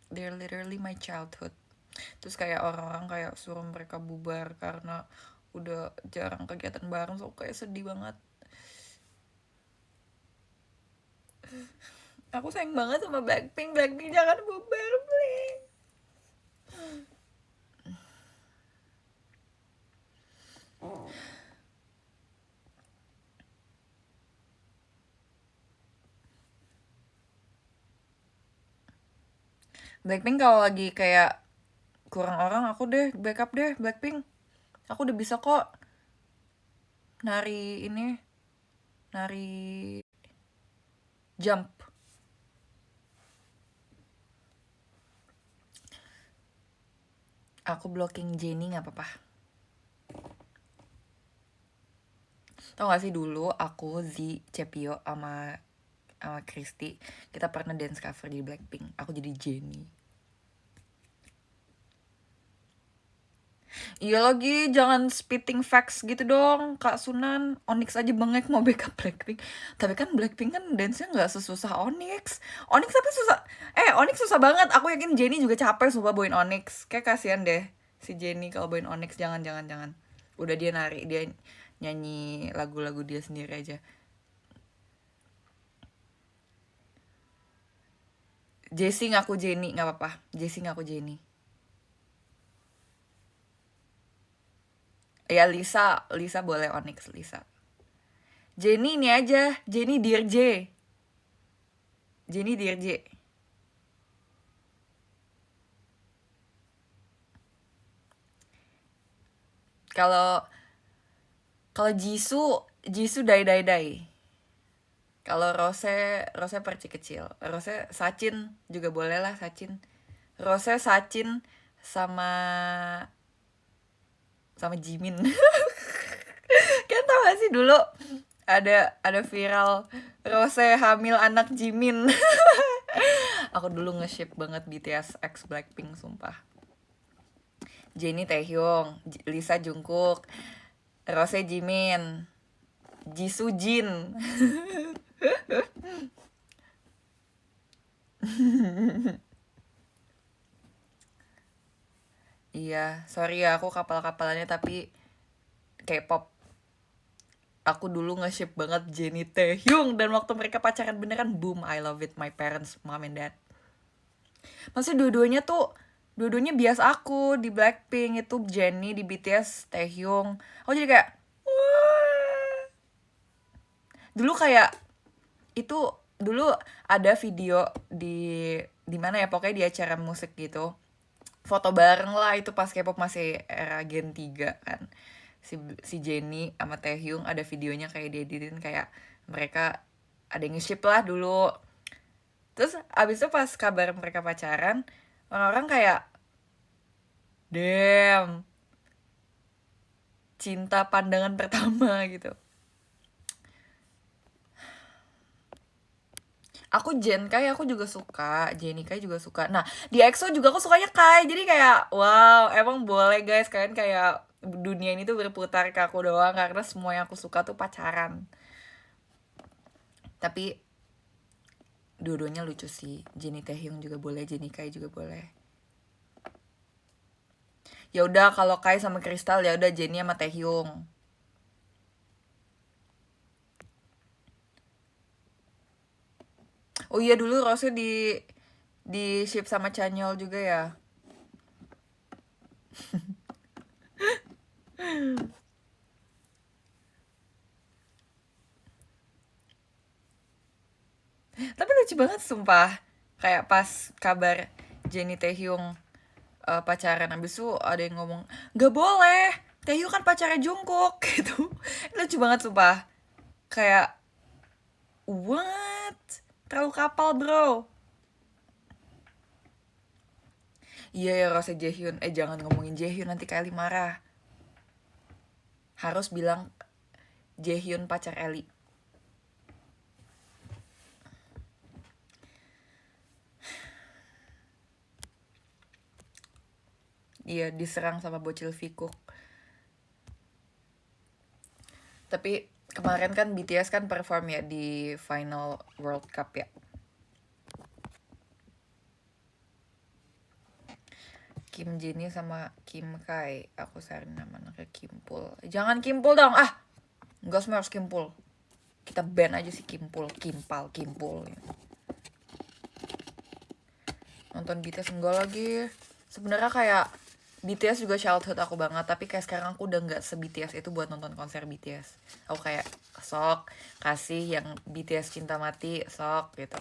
they're literally my childhood. Terus kayak orang-orang kayak suruh mereka bubar karena udah jarang kegiatan bareng, so kayak sedih banget. Aku sayang banget sama Blackpink jangan bubar please. Blackpink kalau lagi kayak kurang orang, aku deh backup deh Blackpink. Aku udah bisa kok nari jump. Aku blocking Jenny nggak apa-apa. Tau gak sih dulu aku Cepio sama Christy, kita pernah dance cover di Blackpink. Aku jadi Jenny. Iya lagi, jangan spitting facts gitu dong, Kak Sunan. Onyx aja bengek mau backup Blackpink. Tapi kan Blackpink kan dance-nya nggak sesusah Onyx. Onyx tapi susah. Onyx susah banget. Aku yakin Jenny juga capek sumpah bawain Onyx. Kayak kasihan deh si Jenny kalau bawain Onyx. Jangan. Udah dia nari, dia nyanyi lagu-lagu dia sendiri aja. Jessie ngaku Jenny, nggak apa-apa. Jessie ngaku Jenny. Ya Lisa boleh Onyx Lisa. Jenny ini aja, Jenny Dear J. Kalau Jisoo Dai. Kalau Rose perci kecil. Rose Sachin juga boleh lah, Sachin. Rose Sachin sama sama Jimin. Kalian tau gak sih dulu ada viral Rose hamil anak Jimin. Aku dulu nge-ship banget BTS X Blackpink, sumpah. Jennie Taehyung, Lisa Jungkook, Rose Jimin, Jisoo Jin. Iya, sorry ya aku kapal-kapalannya, tapi K-pop. Aku dulu nge-ship banget Jennie Taehyung, dan waktu mereka pacaran beneran, boom, I love it, my parents, mom and dad. Maksudnya dua-duanya bias aku di Blackpink, itu Jennie, di BTS Taehyung. Aku jadi kayak, wah. Dulu kayak itu dulu ada video di mana ya, pokoknya di acara musik gitu, foto bareng lah, itu pas K-pop masih era Gen 3 kan, si Jennie sama Taehyung ada videonya kayak dieditin, kayak mereka ada yang nge-ship lah dulu. Terus abis itu pas kabar mereka pacaran, orang-orang kayak, damn, cinta pandangan pertama gitu. Aku Jen Kai aku juga suka, Jennie Kai juga suka. Nah, di EXO juga aku sukanya Kai. Jadi kayak, wow, emang boleh guys, kalian kayak dunia ini tuh berputar ke aku doang, karena semua yang aku suka tuh pacaran. Tapi dua-duanya lucu sih. Jennie Taehyung juga boleh, Jennie Kai juga boleh. Ya udah, kalau Kai sama Crystal ya udah Jennie sama Taehyung. Oh iya, dulu Rose di ship sama Chanyeol juga ya. Tapi lucu banget sumpah. Kayak pas kabar Jennie Taehyung pacaran, abis itu ada yang ngomong, gak boleh, Taehyung kan pacarnya Jungkook gitu. Lucu banget sumpah. Kayak, what? Terlalu kapal bro. Iya ya, Rose Jaehyun. Jangan ngomongin Jaehyun, nanti Kylie marah. Harus bilang Jaehyun pacar Ellie. Iya, diserang sama bocil Vikuk. Tapi kemarin kan BTS kan perform ya di final World Cup ya. Kim Jinnie sama Kim Kai. Aku saring nama anaknya Kimpul. Jangan Kimpul dong, ah. Enggak semua harus Kimpul. Kita ban aja si Kimpul, Kimpal, Kimpul. Nonton BTS enggak lagi. Sebenarnya kayak BTS juga childhood aku banget, tapi kayak sekarang aku udah nggak se-BTS itu buat nonton konser BTS. Aku kayak sok kasih yang BTS cinta mati, sok gitu.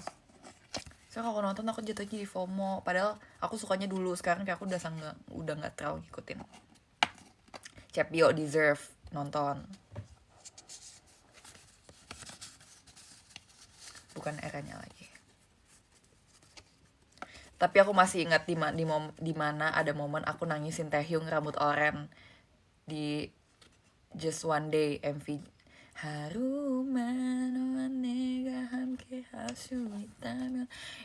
So kalau nonton aku jatuhnya di FOMO, padahal aku sukanya dulu, sekarang kayak aku udah nggak terlalu ngikutin. Cepio deserve nonton. Bukan eranya lagi. Tapi aku masih ingat di mana ada momen aku nangisin Taehyung rambut oren di Just One Day MV.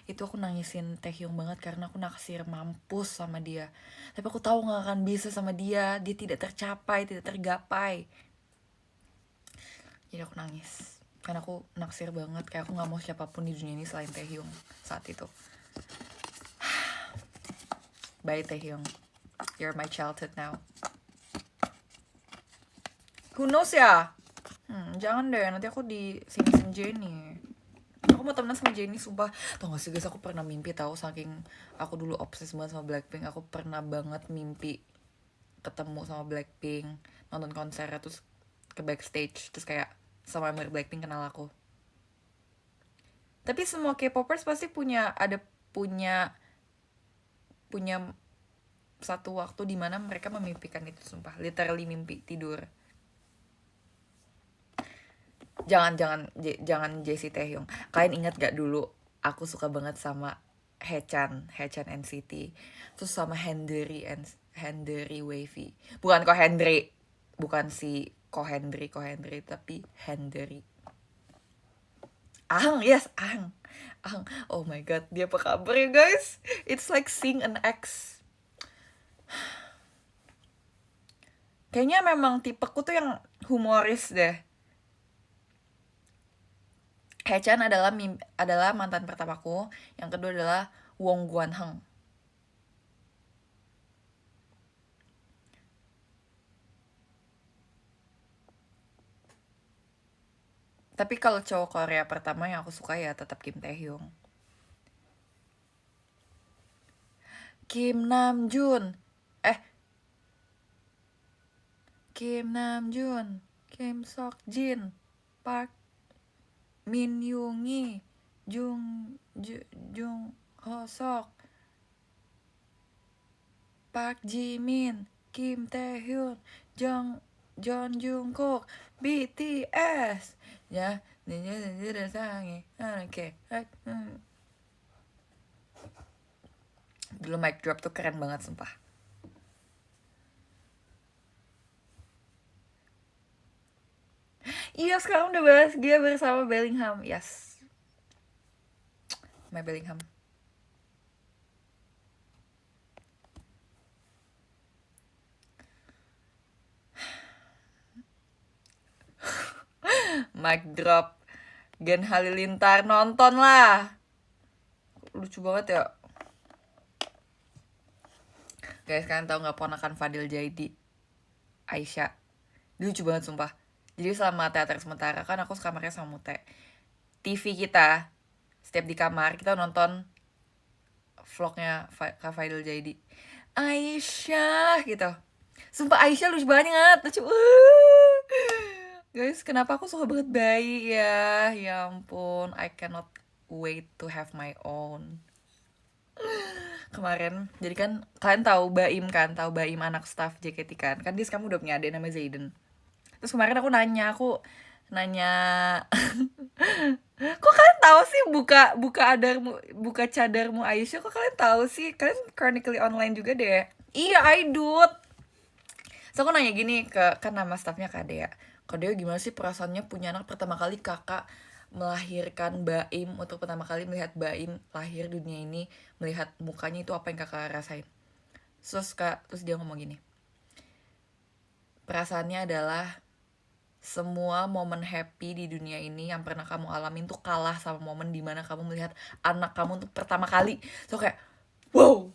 Itu aku nangisin Taehyung banget karena aku naksir mampus sama dia. Tapi aku tahu nggak akan bisa sama dia tidak tercapai, tidak tergapai. Jadi aku nangis karena aku naksir banget, kayak aku nggak mau siapapun di dunia ini selain Taehyung saat itu. Bye Taehyung, you're my childhood now. Who knows ya? Jangan deh, nanti aku dising-sing Jennie. Aku mau temenan sama Jennie, sumpah. Tau gak sih guys, aku pernah mimpi tahu, saking aku dulu obses banget sama Blackpink. Aku pernah banget mimpi ketemu sama Blackpink, nonton konser, terus ke backstage, terus kayak sama member Blackpink kenal aku. Tapi semua K-popers pasti punya satu waktu dimana mereka memimpikan itu, sumpah. Literally mimpi tidur. Jangan Jessie Taehyung. Kalian ingat gak dulu aku suka banget sama Haechan NCT, terus sama Hendery Hendry Wavy. Bukan Ko Hendry, bukan si Ko Hendry tapi Hendry. Ahang, yes, Ahang. Ahang. Oh my god, dia apa kabar ya guys? It's like seeing an ex. Kayaknya memang tipeku tuh yang humoris deh. Hechan adalah mantan pertamaku. Yang kedua adalah Wong Guanheng. Tapi kalau cowok Korea pertama yang aku suka ya tetap Kim Taehyung. Kim Namjoon. Kim Namjoon, Kim Seokjin, Park Min Yoongi, Jung Ho Sok, Park Ji Min, Kim Taehyun, John Jungkook, BTS. Ya, oke. Dulu mic drop tuh keren banget sumpah. Iya, sekarang udah bahas dia bersama Bellingham. Yes. My Bellingham. Mic drop. Gen Halilintar, nonton lah. Lucu banget ya. Guys, kalian tahu nggak ponakan Fadil Jaidi? Aisyah. Dia lucu banget sumpah. Jadi selama teater sementara kan aku sekamarnya sama Mute. TV kita, setiap di kamar kita nonton vlognya Kak Fadil Jaidi. Aisyah gitu. Sumpah Aisyah lucu banget, lucu. Guys, kenapa aku suka banget bayi ya? Ya ampun, I cannot wait to have my own. Kemarin, jadi kan kalian tahu Baim kan, tahu Baim anak staff JKT kan dia sekarang udah punya adik namanya Zayden. Terus kemarin aku nanya kok kalian tahu sih buka cadarmu Aisyah, kok kalian tahu sih, kalian chronically online juga deh. Iya, I do. So aku nanya gini kan nama staffnya Kak Dea. Kak Dea gimana sih perasaannya punya anak pertama kali kakak melahirkan Baim, untuk pertama kali melihat Baim lahir dunia ini, melihat mukanya itu apa yang kakak rasain? Terus dia ngomong gini, perasaannya adalah semua momen happy di dunia ini yang pernah kamu alamin tuh kalah sama momen dimana kamu melihat anak kamu untuk pertama kali. So kayak wow,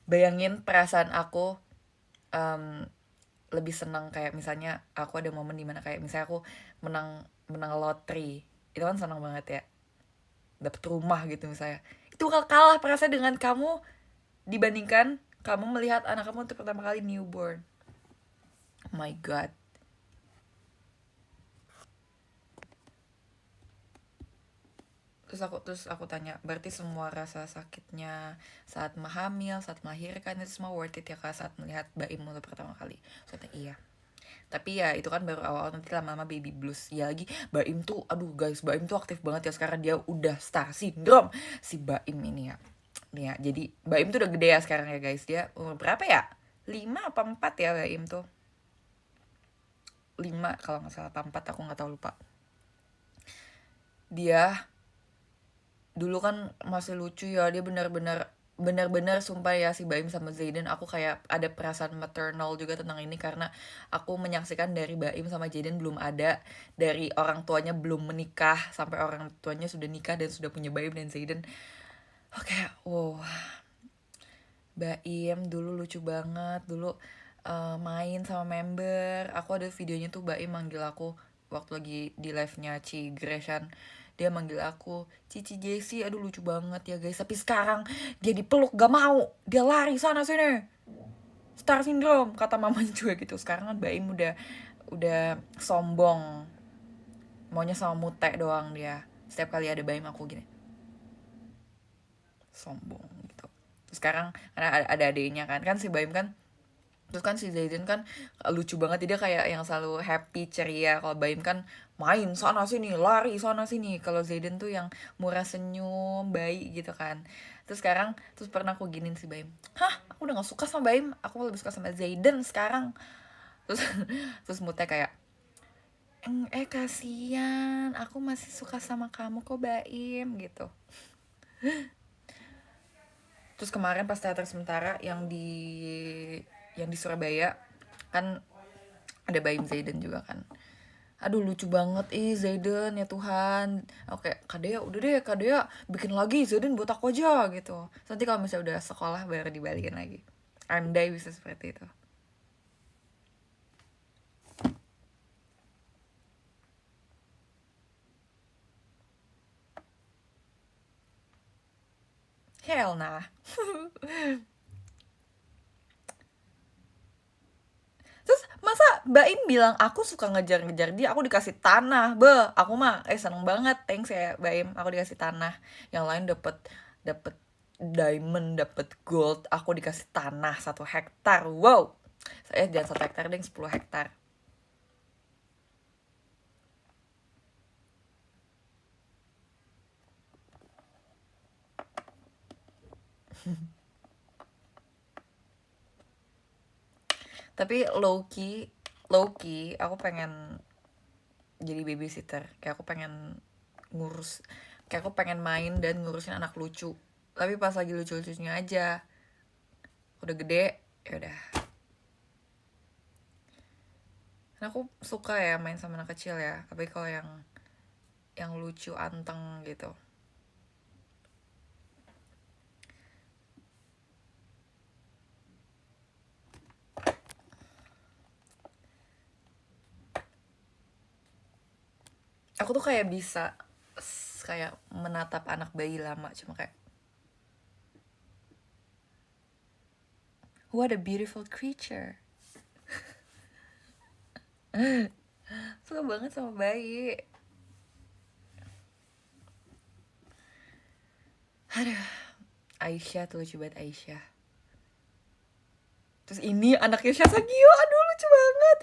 bayangin perasaan aku lebih senang kayak misalnya aku ada momen dimana kayak misalnya aku menang loteri, itu kan senang banget ya, dapet rumah gitu misalnya, itu kalah perasaan dengan kamu dibandingkan kamu melihat anak kamu untuk pertama kali newborn. Oh my god. Terus aku tanya, berarti semua rasa sakitnya saat hamil, saat melahirkan itu semua worth it ya kak saat melihat Baim untuk pertama kali? Soalnya iya. Tapi ya itu kan baru awal, nanti lama-lama baby blues. Ya lagi Baim tuh, aduh guys, Baim tuh aktif banget ya sekarang, dia udah star syndrome si Baim ini ya. Nih ya, jadi Baim tuh udah gede ya sekarang ya guys. Dia umur berapa ya? 5 apa 4 ya Baim tuh? 5 kalau nggak salah, apa 4 aku nggak tahu, lupa. Dia dulu kan masih lucu ya, dia benar-benar sumpah ya si Baim sama Zayden, aku kayak ada perasaan maternal juga tentang ini karena aku menyaksikan dari Baim sama Zayden belum ada, dari orang tuanya belum menikah sampai orang tuanya sudah nikah dan sudah punya Baim dan Zayden. Oke, wow. Baim dulu lucu banget, dulu main sama member. Aku ada videonya tuh Baim manggil aku waktu lagi di live-nya Ci Greshan. Dia manggil aku Cici Jessie, aduh lucu banget ya guys. Tapi sekarang dia dipeluk gak mau, dia lari sana sini, star syndrome kata mamanya juga gitu. Sekarang kan Baim udah sombong, maunya sama Mute doang dia. Setiap kali ada Baim aku gini, sombong gitu. Terus sekarang karena ada adiknya kan si Baim kan Terus kan si Zayden kan lucu banget, dia kayak yang selalu happy ceria. Kalau Baim kan main sana sini, lari sana sini. Kalau Zayden tuh yang murah senyum, baik gitu kan. Terus sekarang, terus pernah aku giniin si Baim, hah, aku udah gak suka sama Baim, aku lebih suka sama Zayden sekarang. Terus terus moodnya kayak, kasihan, aku masih suka sama kamu kok Baim gitu. Terus kemarin pas teater sementara yang di Surabaya kan ada Baim Zayden juga kan. Aduh lucu banget Zayden, ya Tuhan. Oke, Kak Dea udah deh, Kak Dea bikin lagi Zayden buat aku aja gitu. Nanti kalau misalnya udah sekolah baru dibalikin lagi. Andai bisa seperti itu. Hell nah. Terus masa Baim bilang aku suka ngejar-ngejar dia, aku dikasih tanah. Aku mah seneng banget, thanks ya Baim, aku dikasih tanah. Yang lain dapet dapet diamond, dapet gold, aku dikasih tanah 1 hektar. Wow. Saya jangan 1 hektar deh, 10 hektar. Tapi low key aku pengen jadi babysitter. Kayak aku pengen ngurus, kayak aku pengen main dan ngurusin anak lucu. Tapi pas lagi lucu-lucunya aja. Udah gede, ya udah. Karena aku suka ya main sama anak kecil ya. Tapi kalau yang lucu anteng gitu. Aku tuh kayak bisa kayak menatap anak bayi lama, cuma kayak, what a beautiful creature. Suka banget sama bayi. Aduh, Aisyah tuh lucu banget Aisyah. Terus ini anaknya Syasagio, aduh lucu banget.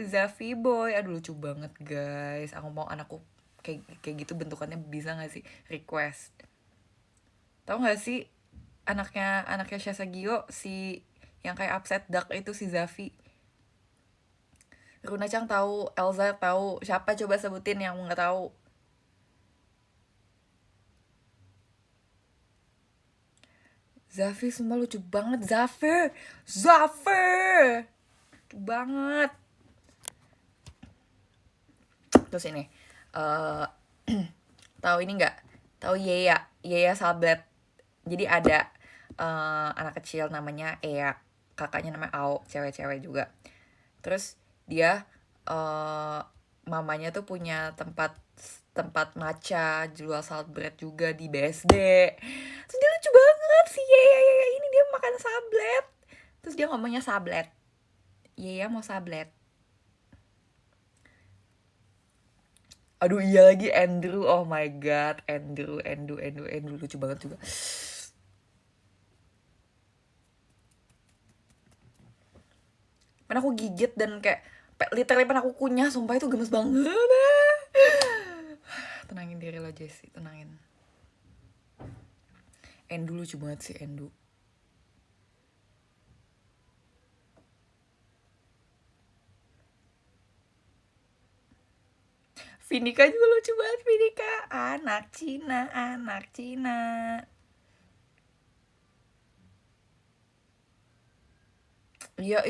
Zafi boy, aduh lucu banget guys. Aku mau anakku kayak kayak gitu bentukannya, bisa nggak sih request? Tahu nggak sih anaknya Syasagio, si yang kayak upset duck itu si Zafi. Runa Chang tahu, Elza tahu, siapa coba sebutin yang nggak tahu? Zafir semua lucu banget. Zafir lucu banget. Terus ini eh tahu ini nggak, tahu Yeya Sablet. Jadi ada anak kecil namanya Ea, kakaknya namanya Ao, cewek-cewek juga. Terus dia mamanya tuh punya tempat tempat matcha, jual salad bread juga di BSD. Terus dia lucu banget sih, ya ini dia makan sablet. Terus dia ngomongnya sablet. Ya mau sablet. Aduh iya lagi Andrew, oh my god, Andrew lucu banget juga. Pengen aku gigit dan kayak literally pengen aku kunyah, sumpah itu gemes banget. Tenangin diri lo Jessie, tenangin. Endu lucu banget sih Endu. Vinika juga lucu banget, Vinika. Anak Cina. Iya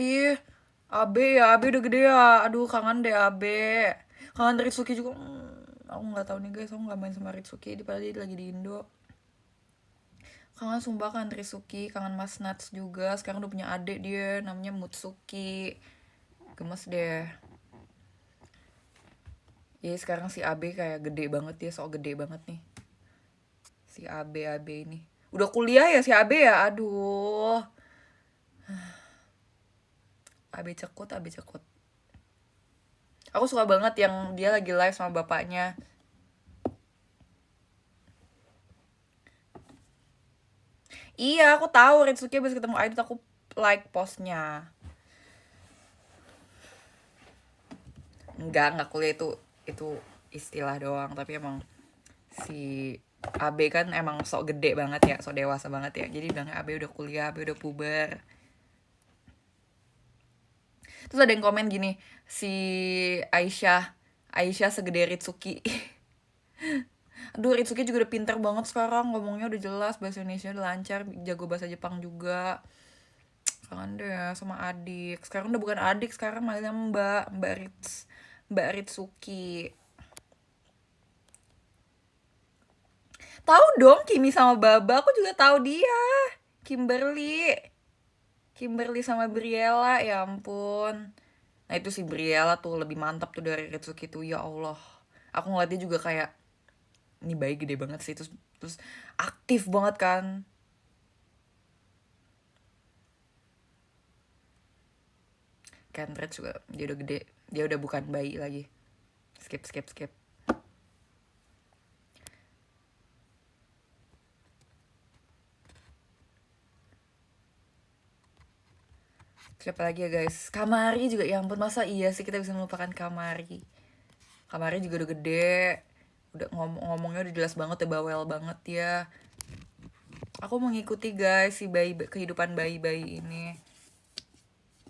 Abe udah gede ya. Aduh kangen deh Abe. Kangen Ritsuki juga. Aku nggak tahu nih guys, aku nggak main sama Ritsuki. Padahal dia lagi di Indo. Kangen sumpah, kangen Ritsuki, kangen Mas Nats juga. Sekarang udah punya adik dia, namanya Mutsuki. Gemes deh. Ya sekarang si Abe kayak gede banget, dia sok gede banget nih. Si Abe ini. Udah kuliah ya si Abe ya, aduh. Abe cekut. Aku suka banget yang dia lagi live sama bapaknya. Iya, aku tahu Ritsuki habis ketemu Aidit, aku like postnya. Enggak kuliah, itu istilah doang, tapi emang si AB kan emang sok gede banget ya, sok dewasa banget ya, jadi bilangnya AB udah kuliah, AB udah puber. Terus ada yang komen gini, si Aisyah segede Ritsuki. Aduh, Ritsuki juga udah pinter banget sekarang, ngomongnya udah jelas, bahasa Indonesia udah lancar, jago bahasa Jepang juga. Kangen deh ya sama adik. Sekarang udah bukan adik, sekarang malah Mbak Ritsuki. Tahu dong Kimi sama Baba, aku juga tahu dia. Kimberly. Kimberly sama Briella, ya ampun. Nah itu si Briella tuh lebih mantap tuh dari Ritsuki tuh, ya Allah. Aku ngeliat dia juga kayak, ini bayi gede banget sih, terus aktif banget kan. Kendrick juga, dia udah gede, dia udah bukan bayi lagi. Skip. Siapa lagi ya guys? Kamari juga, ya ampun, masa iya sih kita bisa melupakan Kamari. Kamari juga udah gede, udah ngomongnya udah jelas banget, udah bawel banget ya. Aku mengikuti guys si kehidupan bayi-bayi ini.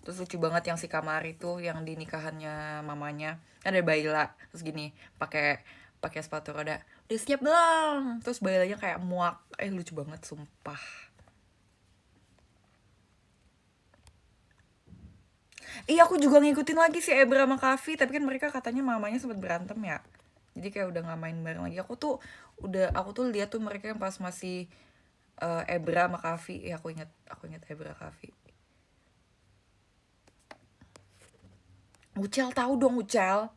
Terus lucu banget yang si Kamari tuh, yang di nikahannya mamanya ada Baila, terus gini pakai sepatu roda, udah siap belum, terus Bailanya kayak muak, lucu banget sumpah. Iya, aku juga ngikutin lagi si Ebra sama Kavi, tapi kan mereka katanya mamanya sempat berantem ya, jadi kayak udah nggak main bareng lagi. Aku tuh lihat tuh mereka yang pas masih Ebra sama Kavi. Ya aku inget Ebra Kavi. Ucel tahu dong, Ucel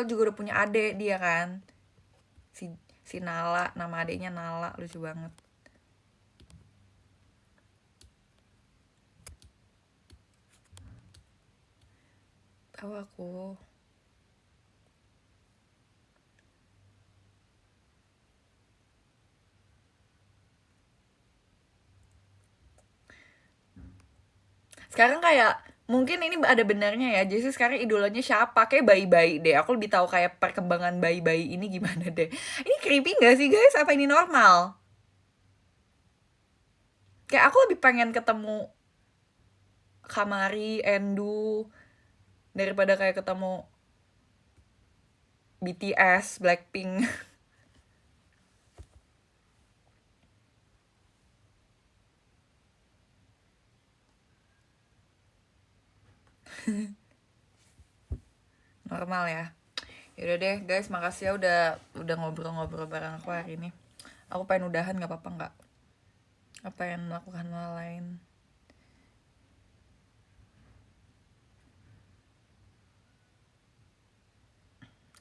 juga udah punya adek dia kan, si Nala, nama adeknya Nala, lucu banget. Tahu aku. Sekarang kayak mungkin ini ada benarnya ya, jadi sekarang idolanya siapa, kayak bayi-bayi deh. Aku lebih tahu kayak perkembangan bayi-bayi ini gimana deh. Ini creepy nggak sih guys, apa ini normal? Kayak aku lebih pengen ketemu Kamari, Endu, daripada kayak ketemu BTS, Blackpink. Normal ya. Yaudah deh guys, makasih ya udah ngobrol-ngobrol bareng aku hari ini. Aku pengen udahan, nggak apa-apa nggak? Apa yang melakukan hal lain?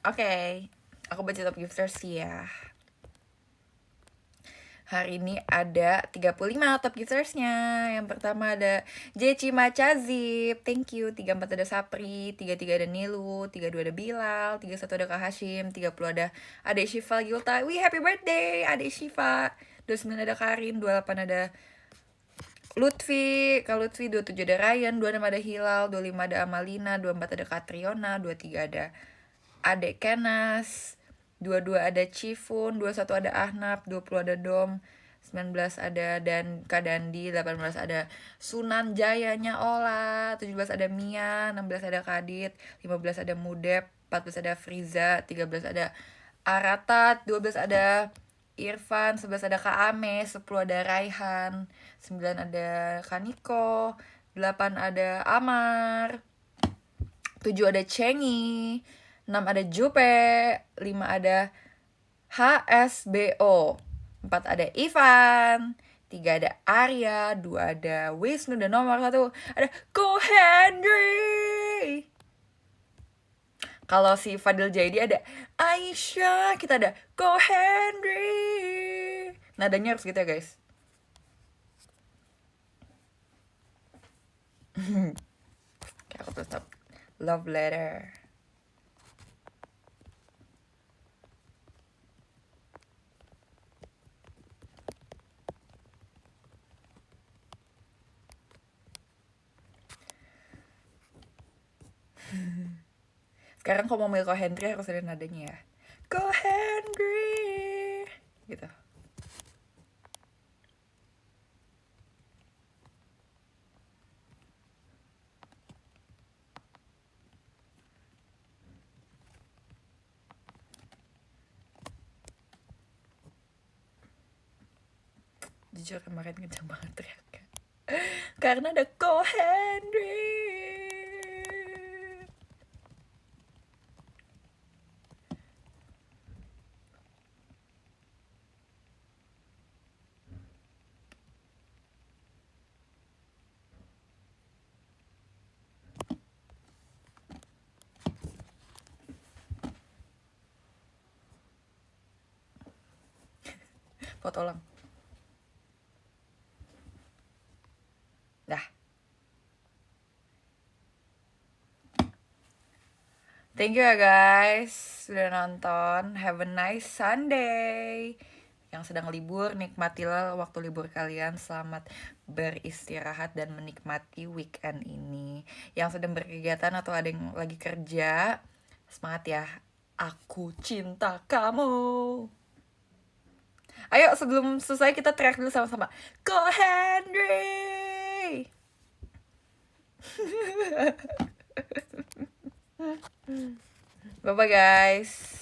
Oke, aku baca top gifters ya. Hari ini ada 35 top giftersnya. Yang pertama ada Jeci Macazip, thank you. 34 ada Sapri, 33 ada Nilu, 32 ada Bilal, 31 ada Kak Hashim, 30 ada Adek Syifa Gilta. Wih, happy birthday Adek Syifa. 29 ada Karin, 28 ada Lutfi, Kak Lutfi, 27 ada Ryan, 26 ada Hilal, 25 ada Amalina, 24 ada Katriona, 23 ada Adek Kenas, 22 ada Cifun, 21 ada Ahnaf, 20 ada Dom, 19 ada Kak Dandi, 18 ada Sunan Jayanya Ola, 17 ada Mia, 16 ada Kadit, 15 ada Mudep, 14 ada Friza, 13 ada Aratat, 12 ada Irfan, 11 ada Kak Ame, 10 ada Raihan, 9 ada Kaniko, 8 ada Amar, 7 ada Cengi, 6 ada Jupe, 5 ada HSBO, 4 ada Ivan, 3 ada Arya, 2 ada Wisnu, dan nomor 1 ada Ko Henry. Kalau si Fadil Jaidi ada Aisyah, kita ada Ko Henry. Nadanya harus gitu ya guys. Oke, aku tuh stop. Love letter. Sekarang kalau mau milih Ko Hendry harus ada nadanya ya. Ko Hendry gitu. Jujur kemarin kenceng banget teriaknya karena ada Ko Hendry. Foto ulang. Dah. Thank you ya guys sudah nonton. Have a nice Sunday. Yang sedang libur, nikmatilah waktu libur kalian. Selamat beristirahat dan menikmati weekend ini. Yang sedang berkegiatan atau ada yang lagi kerja, semangat ya. Aku cinta kamu. Ayo sebelum selesai kita teriak dulu sama-sama. Ko Hendry. Bye-bye guys.